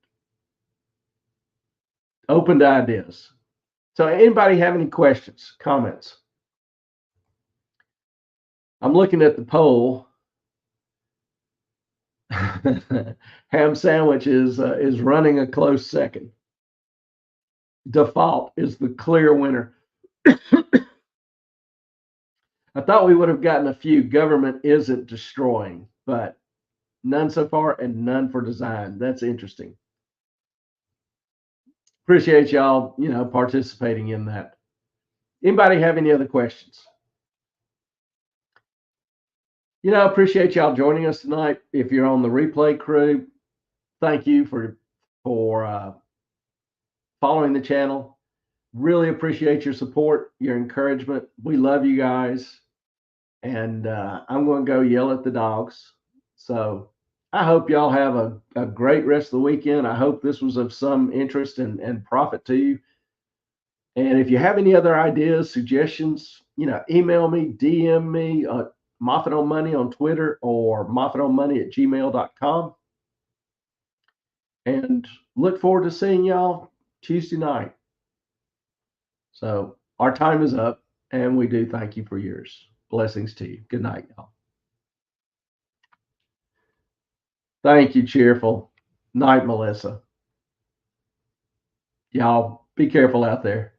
Open to ideas. So anybody have any questions, comments? I'm looking at the poll. Ham sandwich is running a close second. Default is the clear winner. I thought we would have gotten a few. Government isn't destroying, but none so far and none for design. That's interesting. Appreciate y'all, participating in that. Anybody have any other questions? Appreciate y'all joining us tonight. If you're on the replay crew, thank you for following the channel. Really appreciate your support, your encouragement. We love you guys. And I'm going to go yell at the dogs. So I hope y'all have a great rest of the weekend. I hope this was of some interest and profit to you. And if you have any other ideas, suggestions, email me, DM me, Moffat on Money on Twitter or moffatonmoney@gmail.com. And look forward to seeing y'all Tuesday night. So our time is up, and we do thank you for yours. Blessings to you. Good night, y'all. Thank you, Cheerful. Night, Melissa. Y'all be careful out there.